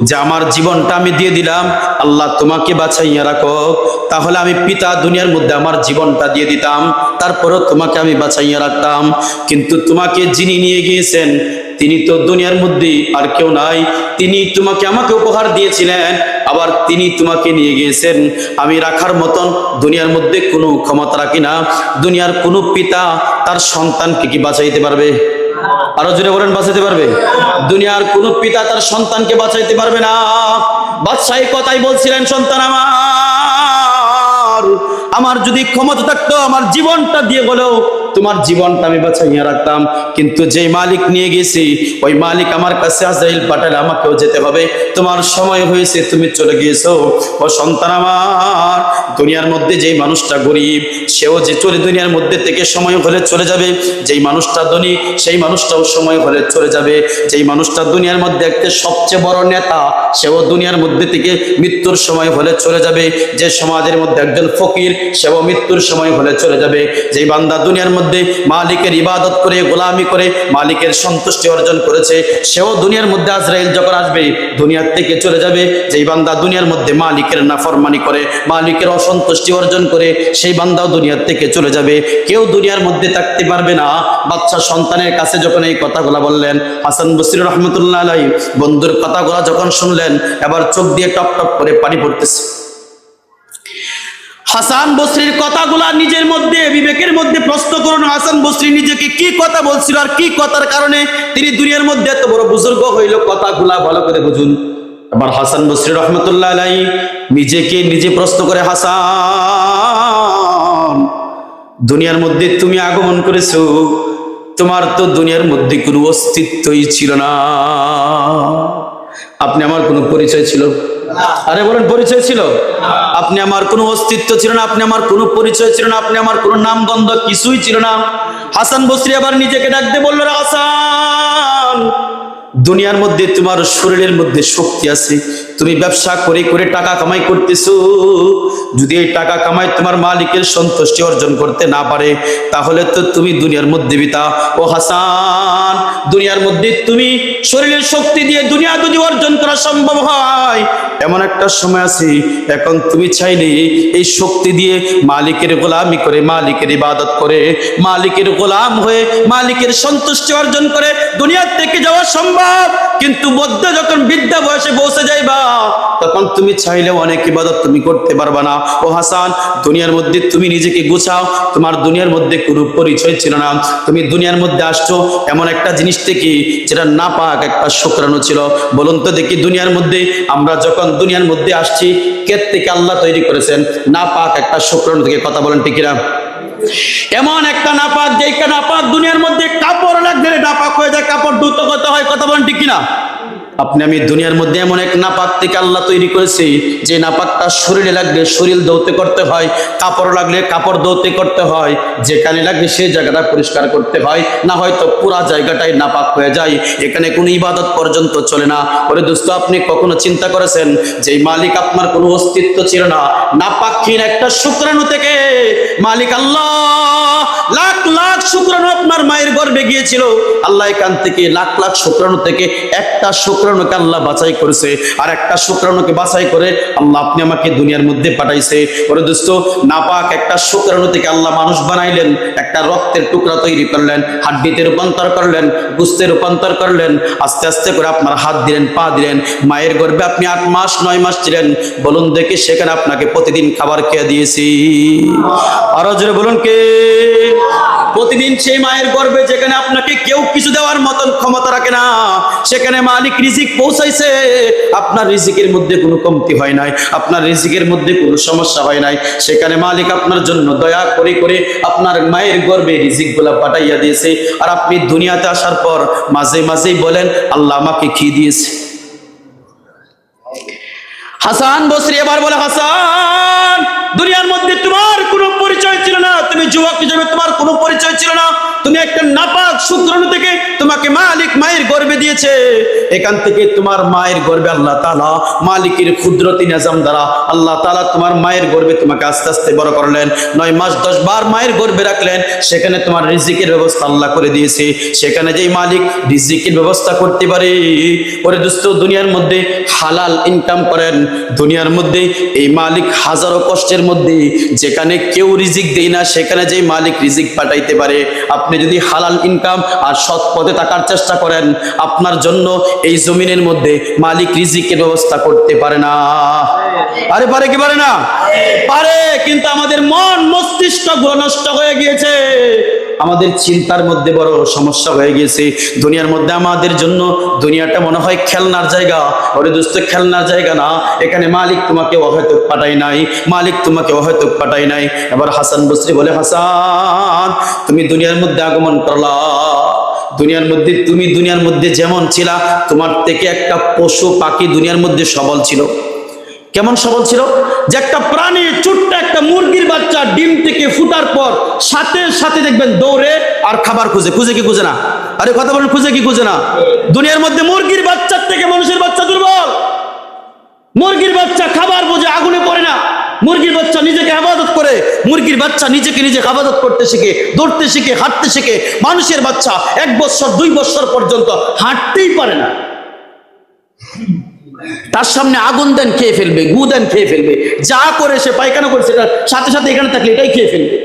যে আমার জীবনটা আমি দিয়ে দিলাম, আল্লাহ তোমাকে বাঁচাইয়া রাখো, তাহলে আমি পিতা দুনিয়ার মধ্যে আমার জীবনটা দিয়ে দিতাম, তারপরও তোমাকে আমি বাঁচাইয়া রাখতাম। কিন্তু তোমাকে যিনি নিয়ে গিয়েছেন তিনি তো দুনিয়ার মধ্যে আর কেউ নাই, তিনি তোমাকে আমাকে উপহার দিয়েছিলেন, আবার তিনি তোমাকে নিয়ে গিয়েছেন। আমি রাখার মতন দুনিয়ার মধ্যে কোনো ক্ষমতা রাখি না। দুনিয়ার কোনো পিতা তার সন্তানকে কি বাঁচাইতে পারবে? আরো জোরে বলেন, বাঁচাইতে পারবে? দুনিয়ার কোনো পিতা তার সন্তানকে বাঁচাইতে পারবে না। বাদশাহ এই কথাই বলছিলেন, সন্তান আমার যদি ক্ষমতা থাকতো আমার জীবনটা দিয়ে বলেও তোমার জীবনটা আমি বাঁচাইয়া রাখতাম, কিন্তু যে মালিক নিয়ে গেছি ওই মালিক আমার কাছে আজরাইল পাঠালে আমাকেও যেতে হবে, তোমার সময় হয়েছে, তুমি চলে গিয়েছো। ও সন্তান আমার, দুনিয়ার মধ্যে যেই মানুষটা গরিব সেও যে চলে দুনিয়ার মধ্যে থেকে সময় হলে চলে যাবে, যেই মানুষটা ধনী সেই মানুষটাও সময় হলে চলে যাবে, যেই মানুষটা দুনিয়ার মধ্যে একটা সবচেয়ে বড় নেতা সেও দুনিয়ার মধ্যে থেকে মৃত্যুর সময় হলে চলে যাবে, যে সমাজের মধ্যে একজন ফকির সেও মৃত্যুর সময় হলে চলে যাবে, যেই বান্দা দুনিয়ার মধ্যে মালিকের ইবাদত করে গোলামি করে মালিকের সন্তুষ্টি অর্জন করেছে সেও দুনিয়ার মধ্যে আজরাইল যখন আসবে দুনিয়ার থেকে চলে যাবে, যেই বান্দা দুনিয়ার মধ্যে মালিকের নাফরমানি করে মালিকের অসন্তুষ্টি অর্জন করে সেই বান্দাও দুনিয়ার থেকে চলে যাবে, কেউ দুনিয়ার মধ্যে থাকতে পারবে না। বাচ্চা সন্তানের কাছে যখন এই কথাগুলো বললেন, হাসান বসরি রহমতুল্লাহ আলাইহি বন্ধুর কথাগুলো যখন শুনলেন, এবার চোখ দিয়ে টপ টপ করে পানি পড়তেছে। হাসান বসরির কথাগুলা নিজের মধ্যে বিবেকের মধ্যে প্রশ্ন করুন, হাসান বসরি নিজেকে কি কথা বলছিল আর কি কথার কারণে তিনি দুনিয়ার মধ্যে এত বড় বুজুর্গ হইল, কথাগুলা ভালো করে বুঝুন। আবার হাসান বসরি রহমতুল্লাহ আলাইহি নিজেকে নিজে প্রশ্ন করে, হাসান, দুনিয়ার মধ্যে তুমি আগমন করেছো, তোমার তো দুনিয়ার মধ্যে কোনো অস্তিত্বই ছিল না, আপনি আমার কোনো পরিচয় ছিল? আরে বলেন, পরিচয় ছিল? আপনি আমার কোনো অস্তিত্ব ছিল না, আপনি আমার কোনো পরিচয় ছিল না, আপনি আমার কোনো নামগন্ধ কিছুই ছিল না। হাসান বসরি আবার নিজেকে ডাক দিয়ে বলল, হাসান, দুনিয়ার মধ্যে তোমার শরীরের মধ্যে শক্তি আছে, তুমি ব্যবসা করে করে টাকা কামাই করতেছো, যদি এই টাকা কামাই তোমার মালিকের সন্তুষ্টি অর্জন করতে না পারে তাহলে তো তুমি দুনিয়ার মধ্যে বিতা। ও হাসান, দুনিয়ার মধ্যে তুমি শরীরের শক্তি দিয়ে দুনিয়া যদি অর্জন করা সম্ভব হয়, এমন একটা সময় আছে এখন তুমি চাইলে এই শক্তি দিয়ে মালিকের গোলামি করে মালিকের ইবাদত করে মালিকের গোলাম হয়ে মালিকের সন্তুষ্টি অর্জন করে দুনিয়া থেকে যাওয়া সম্ভব, কিন্তু মধ্যে যখন বৃদ্ধা বয়সে পৌঁছে যাইবা তখন তুমি চাইলেও অনেক ইবাদত তুমি করতে পারবা না। ও হাসান, দুনিয়ার মধ্যে তুমি নিজেকে গুছাও, তোমার দুনিয়ার মধ্যে কোনো পরিচয় ছিল না, তুমি দুনিয়ার মধ্যে আসছো এমন একটা জিনিস থেকে যেটা নাপাক একটা শুকরানো ছিল। বলুন তো দেখি, দুনিয়ার মধ্যে আমরা যখন দুনিয়ার মধ্যে আসছি কে থেকে আল্লাহ তৈরি করেছেন? নাপাক একটা শুকরানো থেকে। কথা বলেন ঠিক কিনা? এমন একটা নাপাক, যেই নাপাক দুনিয়ার মধ্যে কাপড় লাগলে নাপাক হয়ে যায়, কাপড় দ্রুত করতে হয়। কথা বলেন ঠিক কিনা? আপনি আমি দুনিয়ার মধ্যে এমন এক নাপাক থেকে আল্লাহ তৈরি করেছি যে নাপাকটা শরীরে লাগলে শরীর ধৌতে করতে হয়, কাপড় লাগলে কাপড় ধৌতে করতে হয়, যেখানে লাগলে সেই জায়গাটা পরিষ্কার করতে হয়, না হয়তো পুরা জায়গাটাই নাপাক হয়ে যায়, এখানে কোনো ইবাদত পর্যন্ত চলে না। ওরে দোস্ত, আপনি কখনো চিন্তা করেছেন যে মালিক আপনার কোনো অস্তিত্ব ছিল না, নাপাকহীন একটা শুকরাণু থেকে মালিক আল্লাহ লাখ লাখ শুক্রাণু আপনার মায়ের গর্ভে গিয়েছিল, আল্লাহ এখান থেকে লাখ লাখ শুক্রাণু থেকে একটা শুক্রাণুকে আল্লাহ বাছাই করেছে, আর একটা শুক্রাণুকে বাছাই করে আল্লাহ আপনি আমাকে দুনিয়ার মধ্যে পাঠাইছে। ওরে দোস্ত, নাপাক একটা শুক্রাণু থেকে আল্লাহ মানুষ বানাইলেন, একটা রক্তের টুকরা তৈরি করলেন, হাড্ডিতে রূপান্তর করলেন, গোস্তে রূপান্তর করলেন, আস্তে আস্তে করে আপনার হাত দিলেন, পা দিলেন। মায়ের গর্ভে আপনি 8 মাস 9 মাস ছিলেন। বলুন দেখি সেখানে আপনাকে প্রতিদিন খাবার খেয়ে দিয়েছি? আরো জোরে বলুন কে? প্রতিদিন সেই মায়ের গর্ভে যেখানে আপনাকে কেউ কিছু দেওয়ার মতন ক্ষমতা রাখে না, সেখানে মালিক রিজিক পৌঁছাইছে। আপনার রিজিকের মধ্যে কোনো কমতি হয় নাই, আপনার রিজিকের মধ্যে কোনো সমস্যা হয় নাই। সেখানে মালিক আপনার জন্য দয়া করে করে আপনার মায়ের গর্ভে রিজিক গুলা পাঠাইয়া দিয়েছে। আর আপনি দুনিয়াতে আসার পর মাঝে মাঝেই বলেন আল্লাহ আমাকে কি দিয়েছে। হাসান বসরি এবার বলে, হাসান, দুনিয়ার মধ্যে তোমার কোনো পরিচয় ছিল না, তুমি যুবক হিসেবে তোমার কোনো পরিচয় ছিল না, তুমি একটা নাপাক শুক্রাণু থেকে তোমাকে মালিক মায়ের গর্ভে দিয়েছে। এখান থেকে তোমার মায়ের গর্ভে আল্লাহ তাআলা মালিকের কুদরতি নিজাম দ্বারা আল্লাহ তাআলা তোমার মায়ের গর্ভে তোমাকে আস্তে আস্তে বড় করলেন। 9 মাস 10 বার মায়ের গর্ভে রাখলেন। সেখানে তোমার রিজিকের ব্যবস্থা আল্লাহ করে দিয়েছে। সেখানে যেই মালিক রিজিকের ব্যবস্থা করতে পারে, ওরে দোস্ত, দুনিয়ার মধ্যে হালাল ইনকাম করেন। দুনিয়ার মধ্যে এই মালিক হাজারো কষ্টের মধ্যে যেখানে কেউ রিজিক দেয় না, সেখানে যেই মালিক রিজিক পাঠাইতে পারে। আপনি যদি হালাল ইনকাম আর সৎ পথে থাকার চেষ্টা করেন, আপনার জন্য এই জমিনের মধ্যে মালিক রিজিকের ব্যবস্থা করতে পারে না। আরে পারে কি পারে না? পারে, কিন্তু আমাদের মন মস্তিষ্ক গুলো নষ্ট হয়ে গিয়েছে, আমাদের চিন্তার মধ্যে বড় সমস্যা হয়ে গেছে। দুনিয়ার মধ্যে আমাদের জন্য দুনিয়াটা মনে হয় খেলনার জায়গা। ওরে দোস্ত, খেলনার জায়গা না, এখানে মালিক তোমাকে অহেতুক পাঠাই নাই, মালিক তোমাকে অহেতুক পাঠাই নাই। এবার হাসান বসরি বলে, হাসান, তুমি দুনিয়ার মধ্যে আগমন করলা, দুনিয়ার মধ্যে তুমি দুনিয়ার মধ্যে যেমন ছিলা, তোমার থেকে একটা পশু পাখি দুনিয়ার মধ্যে সবল ছিল। কেমন সবল ছিল? যে একটা প্রাণী, ছোট্ট একটা মুরগির বাচ্চা ডিম থেকে ফুটার পর সাথে সাথে দেখবেন দৌড়ে আর খাবার খুঁজে। খুঁজে কি খুঁজে না? আরে কথা বলেন, খুঁজে কি খুঁজে না? দুনিয়ার মধ্যে মুরগির বাচ্চার থেকে মানুষের বাচ্চা দুর্বল। মুরগির বাচ্চা খাবার বোঝে, আগুনে পড়ে না। মুরগির বাচ্চা নিজেকে হেফাজত করে, মুরগির বাচ্চা নিজেকে নিজে হেফাজত করতে শিখে, দৌড়তে শিখে, হাঁটতে শিখে। মানুষের বাচ্চা 1 বছর 2 বছর পর্যন্ত হাঁটতেই পারে না। তার সামনে আগুন দেন খেয়ে ফেলবে, গু দেন খেয়ে ফেলবে, যা করে সে পায়খানা করছে তার সাথে সাথে এখানে থাকলে এটাই খেয়ে ফেলবে।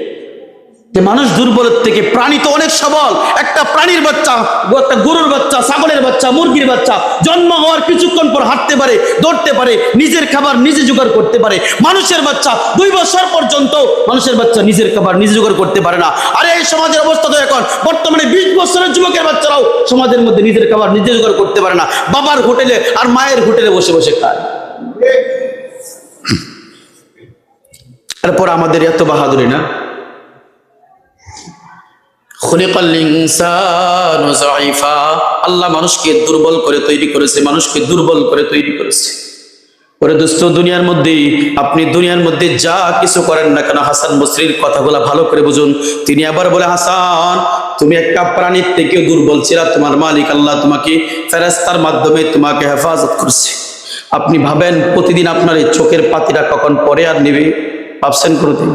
মানুষ দুর্বলের থেকে, প্রাণী তো অনেক সবল। একটা প্রাণীর বাচ্চা, একটা গরুর বাচ্চা, ছাগলের বাচ্চা, মুরগির বাচ্চা জন্ম হওয়ার কিছুক্ষণ পর হাঁটতে পারে, দৌড়তে পারে, নিজের খাবার নিজে জোগাড় করতে পারে। মানুষের বাচ্চা 2 বছর পর্যন্ত মানুষের বাচ্চা নিজের খাবার নিজে জোগাড় করতে পারে না। আরে এই সমাজের অবস্থা তো এখন বর্তমানে 20 বছরের যুবকের বাচ্চারাও সমাজের মধ্যে নিজের খাবার নিজে জোগাড় করতে পারে না। বাবার হোটেলে আর মায়ের হোটেলে বসে বসে খায়। এরপর আমাদের এত বাহাদুরি না? আল্লাহ মানুষকে দুর্বল করে তৈরি করেছে, মানুষকে দুর্বল করে তৈরি করেছে। ওরে দোস্ত, দুনিয়ার মধ্যে আপনি দুনিয়ার মধ্যে যা কিছু করেন না কেন, হাসান বসরির কথাগুলো ভালো করে বুঝুন। তিনি আবার বলে, হাসান, তুমি একটা প্রাণীর থেকে দুর্বল ছিল, তোমার মালিক আল্লাহ তোমাকে ফেরেশতার মাধ্যমে তোমাকে হেফাজত করছে। আপনি ভাবেন প্রতিদিন আপনার এই চোখের পাতিটা কখন পরে আর নেবে? ভাবছেন কোনদিন?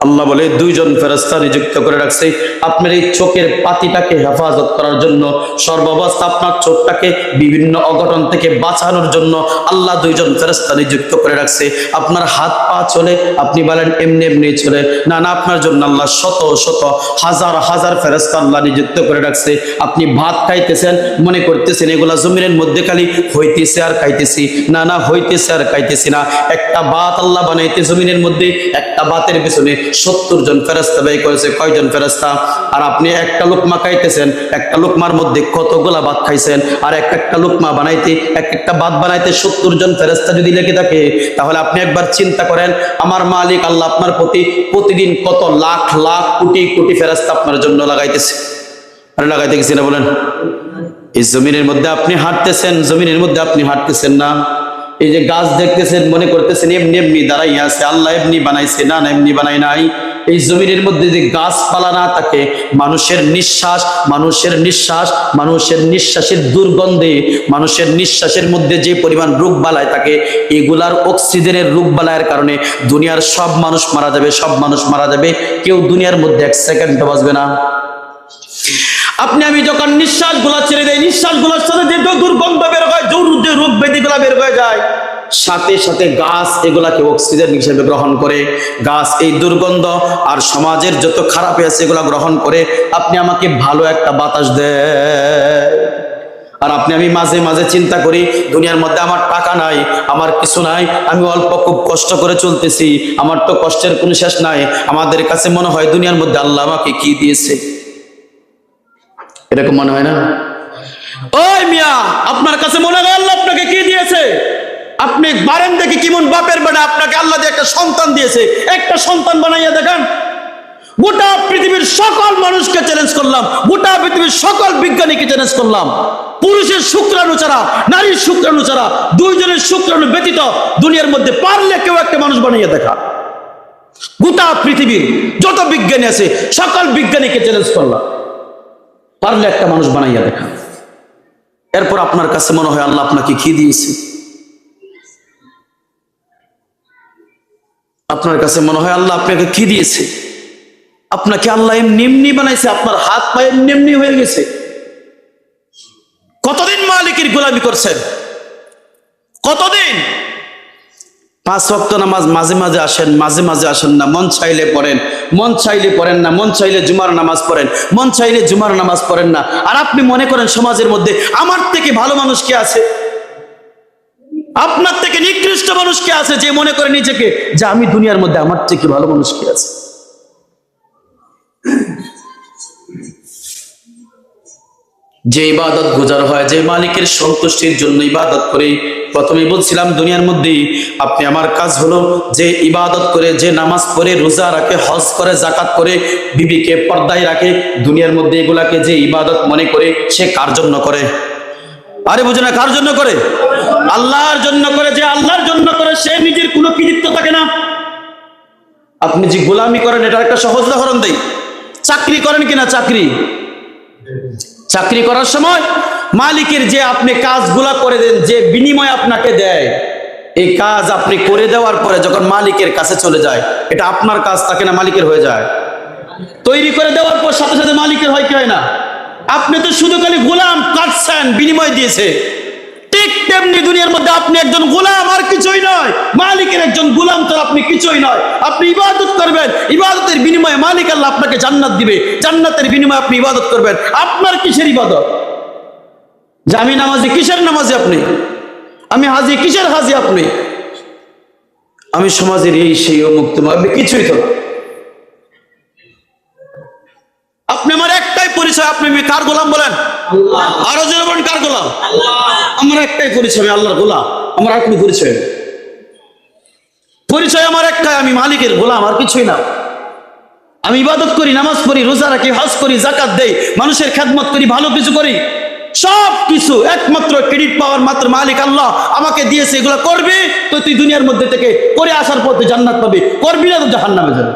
আল্লাহ বলে 2 জন ফেরেশতা নিযুক্ত করে রাখছে আপনার এই চোখের পাতিটাকে হেফাজত করার জন্য। সর্বাবস্থা আপনার চোখটাকে বিভিন্ন অঘটন থেকে বাঁচানোর জন্য আল্লাহ 2 জন ফেরেশতা নিযুক্ত করে রাখছে। আপনার হাত পা চলে, আপনি বলেন এমনি এমনি চলে না, না, আপনার জন্য আল্লাহ শত শত হাজার হাজার ফেরেশতা আল্লাহ নিযুক্ত করে রাখছে। আপনি ভাত খাইতেছেন, মনে করতেছেন এগুলা জমিনের মধ্যে খালি হইতেছে আর খাইতেছি, না, না, হইতেছে আর খাইতেছি না। একটা ভাত আল্লাহ বানাইতে জমিনের মধ্যে, একটা ভাতের পিছনে 70 জন ফেরেশতা ব্যয় করেছে। কয়জন ফেরেশতা? আর আপনি একটা লোকমা খাইতেছেন, একটা লোকমার মধ্যে কতগুলা ভাত খাইছেন। আর একটা লোকমা বানাইতে, একটা ভাত বানাইতে 70 জন ফেরেশতা যদি লেগে থাকে, তাহলে আপনি একবার চিন্তা করেন আমার মালিক আল্লাহ আপনার প্রতি প্রতিদিন কত লাখ লাখ কোটি কোটি ফেরেশতা আপনার জন্য লাগাইতেছে। আর লাগাইতে গেছি না বলেন? এই জমিনের মধ্যে আপনি হাঁটতেছেন, জমিনের মধ্যে আপনি হাঁটতেছেন না। এই যে গাছ দেখতেছেন, মনে করতেছেন এমনি এমনি দাঁড়াইয়া আছে, আল্লাহ এমনি বানাইছে, না, না, এমনি বানাই নাই। এই জমিনের মধ্যে যে গাছপালা না থাকে, মানুষের নিঃশ্বাসের দুর্গন্ধে, মানুষের নিঃশ্বাসের মধ্যে যে পরিমাণ রোগ বালায় থাকে, এগুলার অক্সিজেনের রোগ বালায়ের কারণে দুনিয়ার সব মানুষ মারা যাবে, কেউ দুনিয়ার মধ্যে এক সেকেন্ড বাঁচবে না। আপনি আমি যখন নিঃশ্বাসগুলা ছেড়ে দেয়, নিঃশ্বাসগুলোর সাথে যে দুর্গন্ধ বের হয়, যে রোগ ব্যাধিগুলা বের হয়ে যায়, সাথে সাথে গাছ এগুলাকে অক্সিজেন হিসেবে গ্রহণ করে। গাছ এই দুর্গন্ধ আর সমাজের যত খারাপ আছে এগুলা গ্রহণ করে আপনি আমাকে ভালো একটা বাতাস দেয়। আর আপনি আমি মাঝে মাঝে চিন্তা করি, দুনিয়ার মধ্যে আমার টাকা নাই, আমার কিছু নাই, আমি অল্প খুব কষ্ট করে চলতেছি, আমার তো কষ্টের কোনো শেষ নাই। আমাদের কাছে মনে হয় দুনিয়ার মধ্যে আল্লাহ আমাকে কি দিয়েছে, এরকম মনে হয় না? ওই মিয়া, আপনার কাছে মনে হয় আল্লাহ আপনাকে কি দিয়েছে? আপনি বারেন দেখি কেমন বাপের বেটা, আপনাকে আল্লাহ দিয়ে একটা সন্তান দিয়েছে, একটা সন্তান বানাইয়া দেখান। গোটা পৃথিবীর সকল মানুষকে চ্যালেঞ্জ করলাম, গোটা পৃথিবীর সকল বিজ্ঞানীকে চ্যালেঞ্জ করলাম, পুরুষের শুক্রাণু ছাড়া, নারীর শুক্রাণু ছাড়া, দুইজনের শুক্রাণু ব্যতীত দুনিয়ার মধ্যে পারলে কেউ একটা মানুষ বানাইয়া দেখা। গোটা পৃথিবীর যত বিজ্ঞানী আছে সকল বিজ্ঞানীকে চ্যালেঞ্জ করলাম, পারলে একটা মানুষ বানাইয়া দেখা। এরপর আপনার কাছে মনে হয় আল্লাহ আপনাকে কি দিয়েছে? আপনার কাছে মনে হয় আল্লাহ আপনাকে কি দিয়েছে? আপনাকে আল্লাহ এমনি বানাইছে, আপনার হাত পায়ে এমনি হয়ে গেছে। কতদিন মালিকের গোলামি করছেন? কতদিন? 5 ওয়াক্ত নামাজ মাঝে মাঝে আসেন না, মন চাইলে পড়েন, মন চাইলে পড়েন না, মন চাইলে জুমার নামাজ পড়েন, মন চাইলে জুমার নামাজ পড়েন না। আর আপনি মনে করেন সমাজের মধ্যে আমার থেকে ভালো মানুষ কে আছে? আপনার থেকে নিকৃষ্ট মানুষ কে আছে যে মনে করে নিজেকে যে আমি দুনিয়ার মধ্যে আমার থেকে ভালো মানুষ কে আছে? যে ইবাদত গুজার হয়, যে মালিকের সন্তুষ্টির জন্য ইবাদত করে, প্রথমে বলছিলাম দুনিয়ার মধ্যে আপনি আমার কাজ হলো যে ইবাদত করে, যে নামাজ পড়ে, রোজা রাখে, হজ করে, জাকাত করে, বিবিকে পর্দায় রাখে, দুনিয়ার মধ্যে এগুলাকে যে ইবাদত মনে করে, সে কার জন্য করে? আরে বুঝে না, কার জন্য করে? আল্লাহর জন্য করে। যে আল্লাহর জন্য করে সে নিজের কোনো কৃতিত্ব থাকে না। আপনি যে গোলামি করেন এটার একটা সহজ উদাহরণ দেই। চাকরি করেন কিনা? চাকরি করার সময় মালিকের যে আপনি কাজগুলা করে দেন, যে বিনিময় আপনাকে দেয়, এই কাজ আপনি করে দেওয়ার পরে যখন মালিকের কাছে চলে যায়, এটা আপনার কাজ থাকে না মালিকের হয়ে যায়? তৈরি করে দেওয়ার পর সাথে সাথে মালিকের হয় কি হয় না? আপনি তো শুধু খালি গোলাম কাটছেন, বিনিময় দিয়েছে। ঠিক তেমনি দুনিয়ার মধ্যে আপনি একজন গোলাম, আর কিছুই নয়। মালিকের একজন গোলাম তো আপনি কিছুই নয়। আপনি ইবাদত করবেন, ইবাদতের বিনিময়ে মালিক আল্লাহ আপনাকে জান্নাত দিবে, জান্নাতের বিনিময়ে আপনি ইবাদত করবেন। আপনার কিসের ইবাদত? যে আমি নামাজি, কিসের নামাজি আপনি? আমি হাজি, কিসের হাজি আপনি? আমি সমাজের এই সেই অমুক তমুক, আপনি কিছুই তো। আপনি আমার একটাই পরিচয়, আপনি কার গোলাম বলেন? আরো জোরে বলেন, কার গোলাম? আমার একটাই পরিচয়, আমি আল্লাহর গোলাম। আমার আর কোনো পরিচয় আমার একটাই, আমি মালিকের গোলাম, আর কিছুই না। আমি ইবাদত করি, নামাজ পড়ি, রোজা রাখি, হজ করি, জাকাত দেই, মানুষের খেদমত করি, ভালো কিছু করি, সব কিছু একমাত্র ক্রেডিট পাওয়ার মাত্র মালিক আল্লাহ আমাকে দিয়েছে। এগুলো করবি তো তুই দুনিয়ার মধ্যে থেকে করে আসার পর তুই জান্নাত পাবি, করবি না তো জাহান্নামে যাবে।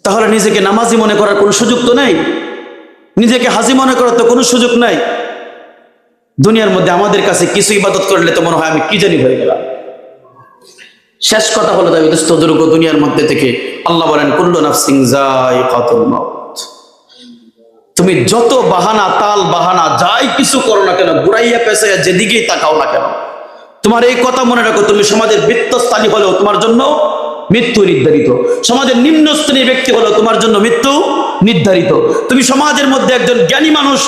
তাহলে নিজেকে নামাজি মনে করার কোনো সুযোগ তো নেই, নিজেকে হাজি মনে করার তো কোনো সুযোগ নাই। দুনিয়ার মধ্যে আমাদের কাছে কিছু ইবাদত করলে তো মনে হয় আমি কি জানি হয়ে গেলাম। শেষ কথা হলো দাবি দুর্গ দুনিয়ার মধ্যে থেকে আল্লাহ বলেন কুল্লু নাফসিন যায়কাতুল মাউত। তুমি যত বাহানা, তাল বাহানা, যাই কিছু করো না কেন, ঘুরাইয়া পেঁচাইয়া যেদিকেই তাকাও না কেন, তোমার এই কথা মনে রাখো, তুমি সমাজের বৃত্তস্থানী হলেও তোমার জন্য মৃত্যু নির্ধারিত। সমাজের নিম্ন শ্রেণীর ব্যক্তি হলেও তোমার জন্য মৃত্যু নির্ধারিত। তুমি সমাজের মধ্যে একজন জ্ঞানী মানুষ,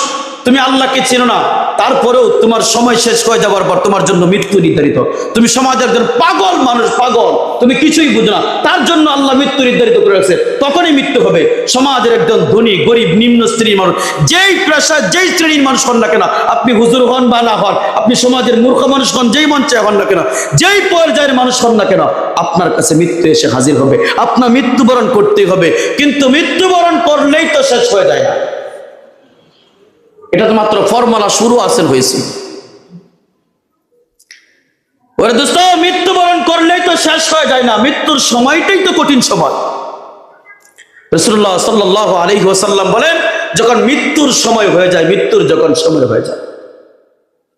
তুমি আল্লাহকে চেনো না, তারপরেও তোমার সময় শেষ হয়ে যাওয়ার পর তোমার জন্য মৃত্যু নির্ধারিত। তুমি সমাজের একজন পাগল মানুষ, পাগল, তুমি কিছুই বুঝো না, তার জন্য আল্লাহ মৃত্যু নির্ধারিত করে রাখছে, তখনই মৃত্যু হবে। সমাজের একজন ধনী, গরিব, নিম্ন শ্রেণীর মানুষ, যেই পেশা, যেই শ্রেণীর মানুষ হন না কেন, আপনি হুজুর হন বা না হন, আপনি সমাজের মূর্খ মানুষ হন, যেই মঞ্চে হন না কেন, যেই পর্যায়ের মানুষ হন না কেন, আপনার কাছে মৃত্যু এসে হাজির হবে। আপনার মৃত্যুবরণ করতেই হবে, কিন্তু মৃত্যুবরণ করলেই তো শেষ হয়ে যায় না। এটা তো মাত্র ফর্মুলা, শুরু আসেন হয়েছে। ওরে দোস্ত, মৃত্যুবরণ করলেই তো শেষ হয়ে যায় না, মৃত্যুর সময়টাই তো কঠিন সময়। রাসূলুল্লাহ সাল্লাল্লাহু আলাইহি ওয়াসাল্লাম বলেন, যখন মৃত্যুর সময় হয়ে যায়, মৃত্যুর যখন সময় হয়ে যায়,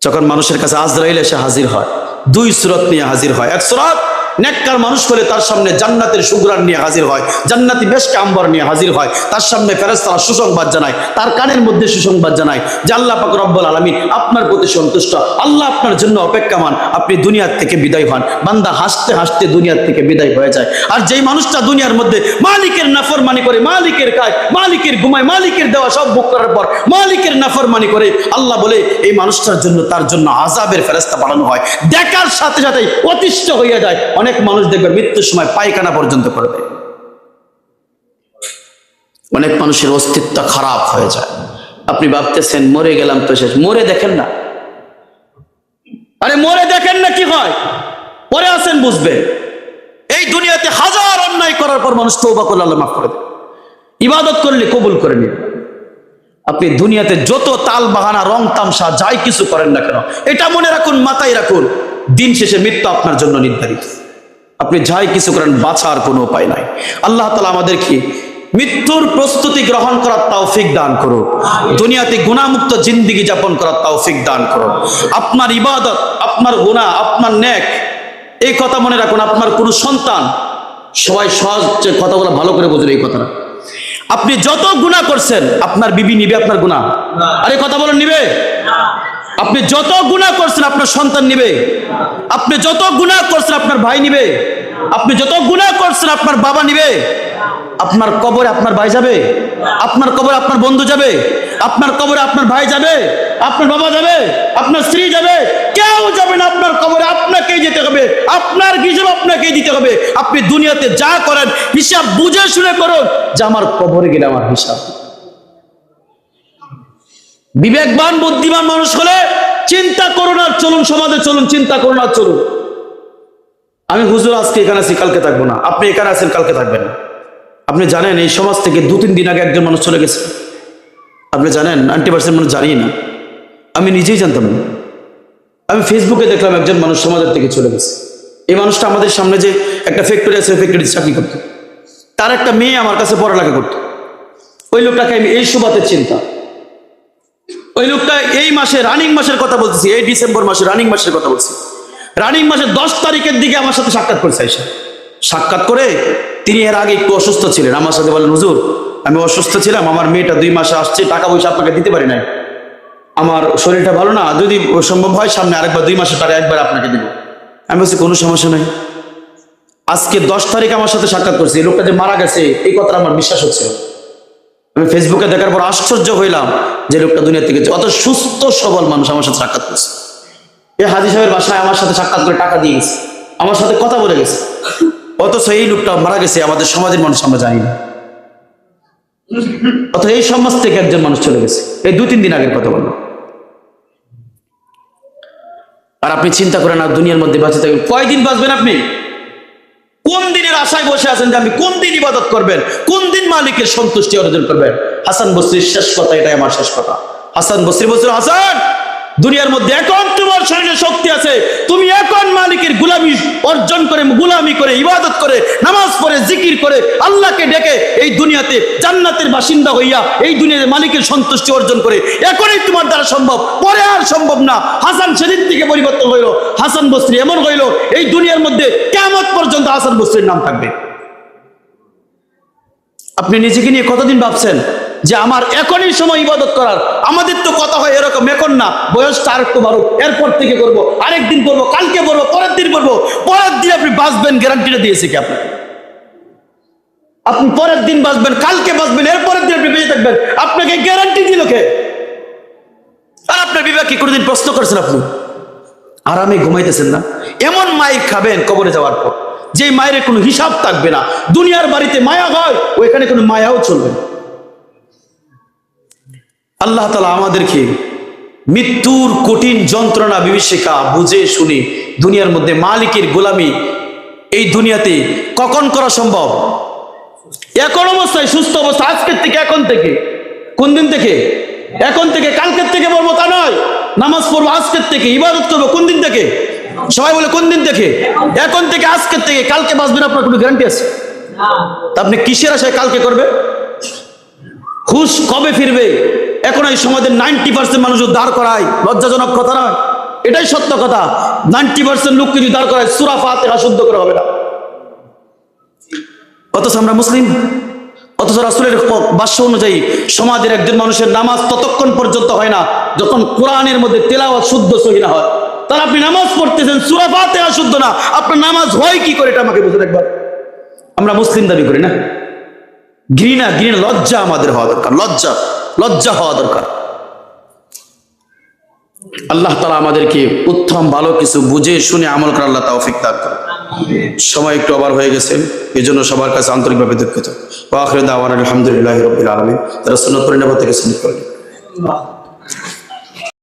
যখন মানুষের কাছে আজরাইল এসে হাজির হয়, দুই সূরত নিয়ে হাজির হয়। এক সূরত নেককার মানুষ হলে তার সামনে জান্নাতের সুঘ্রাণ নিয়ে হাজির হয়, জান্নাতি মেশকে আম্বর নিয়ে হাজির হয়, তার সামনে ফেরেশতারা সুসংবাদ জানায়, তার কানের মধ্যে সুসংবাদ জানায় যে আল্লাহ পাক রব্বুল আলামিন আপনার প্রতি সন্তুষ্ট, আল্লাহ আপনার জন্য অপেক্ষমান, আপনি দুনিয়ার থেকে বিদায় হন। বান্দা হাসতে হাসতে দুনিয়ার থেকে বিদায় হয়ে যায়। আর যেই মানুষটা দুনিয়ার মধ্যে মালিকের নাফরমানি করে, মালিকের খায়, মালিকের ঘুমায়, মালিকের দেওয়া সব ভোগ করার পর মালিকের নাফরমানি করে, আল্লাহ বলে এই মানুষটার জন্য, তার জন্য আযাবের ফেরেশতা পাঠানো হয়। দেখার সাথে সাথেই অতিষ্ঠ হয়ে যায়। অনেক মানুষ দেখবে মৃত্যুর সময় পায়খানা পর্যন্ত করে দেয়। অনেক মানুষের অস্তিত্ব খারাপ হয়ে যায়। আপনি ভাবতেছেন মরে গেলাম তো শেষ, মরে দেখেন না, আরে মরে দেখেন না কি হয়, পরে আছেন বুঝবে। এই দুনিয়াতে হাজার অন্যায় করার পর মানুষ তওবা করলে আল্লাহ মাফ করে দেয়, ইবাদত করলে কবুল করে নিন। আপনি দুনিয়াতে যত তাল বাহানা, রং তামসা যাই কিছু করেন না কেন, এটা মনে রাখুন, মাথায় রাখুন, দিন শেষে মৃত্যু আপনার জন্য নির্ধারিত। আপনি যাই কিছু করেন, বাঁচার কোনো উপায় নাই। আল্লাহ তাআলা আমাদেরকে মৃত্যুর প্রস্তুতি গ্রহণ করার তৌফিক দান করুন, দুনিয়াতে গুনাহমুক্ত জিন্দেগি যাপন করার তৌফিক দান করুন। আপনার ইবাদত, আপনার গুনাহ, আপনার নেক, এই কথা মনে রাখুন। আপনার কোনো সন্তান, সবাই সহজ কথাগুলো ভালো করে বুঝুন এই কথাটা, আপনি যত গুনাহ করছেন আপনার বিবি নিবে আপনার গুনাহ? আরে কথা বলেন, নিবে? আপনি যত গুনাহ করছেন আপনার সন্তান নিবে? আপনি যত গুনাহ করছেন আপনার ভাই নিবে? আপনি যত গুনাহ করছেন আপনার বাবা নিবে? আপনার কবরে আপনার ভাই যাবে? আপনার কবরে আপনার বন্ধু যাবে? আপনার কবরে আপনার ভাই যাবে? আপনার বাবা যাবে? আপনার স্ত্রী যাবে? কেউ যাবে না। আপনার কবরে আপনাকেই যেতে হবে, আপনার হিসাব আপনাকেই দিতে হবে। আপনি দুনিয়াতে যা করেন হিসাব বুঝে শুনে করুন, যে আমার কবরে গেলে আমার হিসাব। বিবেকবান বুদ্ধিমান মানুষ হলে চিন্তা করুন আর চলুন, সমাজে চলুন, চিন্তা করুন আর চলুন। আমি হুজুর আজকে এখানে আছি, কালকে থাকবো না। আপনি এখানে আছেন, কালকে থাকবেন না। আপনি জানেন এই সমাজ থেকে 2-3 দিন আগে একজন মানুষ চলে গেছে? আপনি জানেন? 90% মানুষ জানি না। আমি নিজেই জানতাম না। আমি ফেসবুকে দেখলাম একজন মানুষ সমাজের থেকে চলে গেছে। এই মানুষটা আমাদের সামনে যে একটা ফ্যাক্টরি আছে, ফ্যাক্টরিতে চাকরি করতো, তার একটা মেয়ে আমার কাছে পড়ালেখা করতো। ওই লোকটাকে আমি এই সুবাদে চিন্তা। ওই লোকটা এই মাসে, রানিং মাসের কথা বলতেছি, এই ডিসেম্বর মাসে রানিং মাসের কথা বলছি, রানিং মাসের 10 তারিখের দিকে আমার সাথে সাক্ষাৎ করেছে। সাক্ষাৎ করে তিনি এর আগে একটু অসুস্থ ছিলেন, আমার সাথে বলেন, হুজুর আমি অসুস্থ ছিলাম, আমার মেয়েটা 2 মাসে আসছে, টাকা পয়সা আপনাকে দিতে পারি নাই, আমার শরীরটা ভালো না, যদি সম্ভব হয় সামনে আরেকবার 2 মাসের টাকা একবার আপনাকে দিব। আমি বলছি কোনো সমস্যা নাই। আজকে 10 তারিখ আমার সাথে সাক্ষাৎ করছি, এই লোকটা যে মারা গেছে এই কথা আমার বিশ্বাস হচ্ছে। আমি ফেসবুকে দেখার পর আশ্চর্য হইলাম যে লোকটা দুনিয়া থেকে অত সুস্থ সবল মানুষ আমার সাথে সাক্ষাৎ করছে। এই হাজী সাহেবের বাসায় আমার সাথে সাক্ষাৎ করে টাকা দিয়ে গেছে, আমার সাথে কথা বলে গেছে, অথচ এই লোকটা মারা গেছে আমাদের সমাজের মানুষ আমরা জানি না। অথচ এই সমাজ থেকে একজন মানুষ চলে গেছে, এই 2-3 দিন আগের কথা বললো। আর আপনি চিন্তা করেন আর দুনিয়ার মধ্যে বাঁচে থাকবেন কয়দিন? বাঁচবেন আপনি? কোন দিনের আশায় বসে আছেন যে আপনি কোন দিন ইবাদত করবেন, কোন দিন মালিকের সন্তুষ্টি অর্জন করবেন? হাসান বসরির শেষ কথা, এটাই আমার শেষ কথা। হাসান বসরি বলছিল, হাসান দুনিয়ার মধ্যে এখন তোমার শরীরে শক্তি আছে, তুমি এখন মালিকের গোলামি অর্জন করে, গোলামি করে, ইবাদত করে, নামাজ পড়ে, জিকির করে, আল্লাহকে ডেকে এই দুনিয়াতে জান্নাতের বাসিন্দা হইয়া এই দুনিয়াতে মালিকের সন্তুষ্টি অর্জন করে, এখনই তোমার দ্বারা সম্ভব, পরে আর সম্ভব না। হাসান সেদিন থেকে পরিবর্তন হইল, হাসান বসরি এমন হইল এই দুনিয়ার মধ্যে কিয়ামত পর্যন্ত হাসান বসরির নাম থাকবে। আপনি নিজেকে নিয়ে কতদিন ভাবছেন যে আমার এখনই সময় ইবাদত করার? আমাদের তো কথা হয় এরকম, এখন না, বয়সটা আর একটু বাড়ুক, এরপর থেকে করবো, আরেকদিন করবো, কালকে করবো, পরের দিন করবো। পরের দিন আপনি বাঁচবেন গ্যারান্টিটা দিয়েছে কি আপনাকে? আপনি পরের দিন বাঁচবেন, কালকে বাঁচবেন, এরপরের দিন আপনি বেঁচে থাকবেন, আপনাকে গ্যারান্টি দিল কে? আর আপনার বিবেককে কোনোদিন প্রশ্ন করছেন? আপনি আরামে ঘুমাইতেছেন না? এমন মায়ের খাবেন কবরে যাওয়ার পর যে মায়ের কোনো হিসাব থাকবে না। দুনিয়ার বাড়িতে মায়া হয়, ওইখানে কোনো মায়াও চলবে না। আল্লাহ তাআলা আমাদেরকে মৃত্যুর কঠিন যন্ত্রণা বিভীষিকা বুঝে শুনে দুনিয়ার মধ্যে মালিকের গোলামি এই দুনিয়াতে কখন করা সম্ভব? এখন অবস্থায়, সুস্থ অবস্থা, আজকের থেকে, এখন থেকে। কোন দিন থেকে? এখন থেকে। কালকের থেকে বলবো তা নয়। নামাজ পড়বো আজকের থেকে, ইবাদত করবো কোন দিন থেকে? সবাই বলে কোন দিন থেকে? এখন থেকে, আজকের থেকে। কালকে বাঁচবেন আপনার কোনো গ্যারান্টি আছে? তা আপনি কিসের আশায় কালকে করবে? হুশ কবে ফিরবে? এখন এই সমাজের 90% মানুষ দাঁড় করায়, লজ্জাজনক কথা নয়, এটাই সত্য কথা। 90% লোক যদি দাঁড় করায় সূরা ফাতিহা শুদ্ধ করে হবে না। অথচ আমরা মুসলিম, অথচ রাসূলের ভাষ্য অনুযায়ী সমাজের একজন মানুষের নামাজ ততক্ষণ পর্যন্ত হয় না যখন কোরআনের মধ্যে তেলাওয়াত শুদ্ধ সহিহ না হয়। তাহলে আপনি নামাজ পড়তেছেন, সূরা ফাতিহা শুদ্ধ না, আপনার নামাজ হয় কি করে? এটা আমাকে বুঝে একবার। আমরা মুসলিম দাবি করি না? ঘৃণা, লজ্জা আমাদের হওয়া দরকার, লজ্জা হওয়া দরকার। আল্লাহ তাআলা আমাদেরকে উত্তম ভালো কিছু বুঝে শুনে আমল করার আল্লাহ তৌফিক দান করুন। সময় একটু আবার হয়ে গেছে, এই জন্য সবার কাছে আন্তরিকভাবে দুঃখিত। ওয়া আখিরু দাওয়ানা আলহামদুলিল্লাহি রাব্বিল আলামিন। তারা সুন্নাত পরিণাম থেকে সুন্নাত করেন।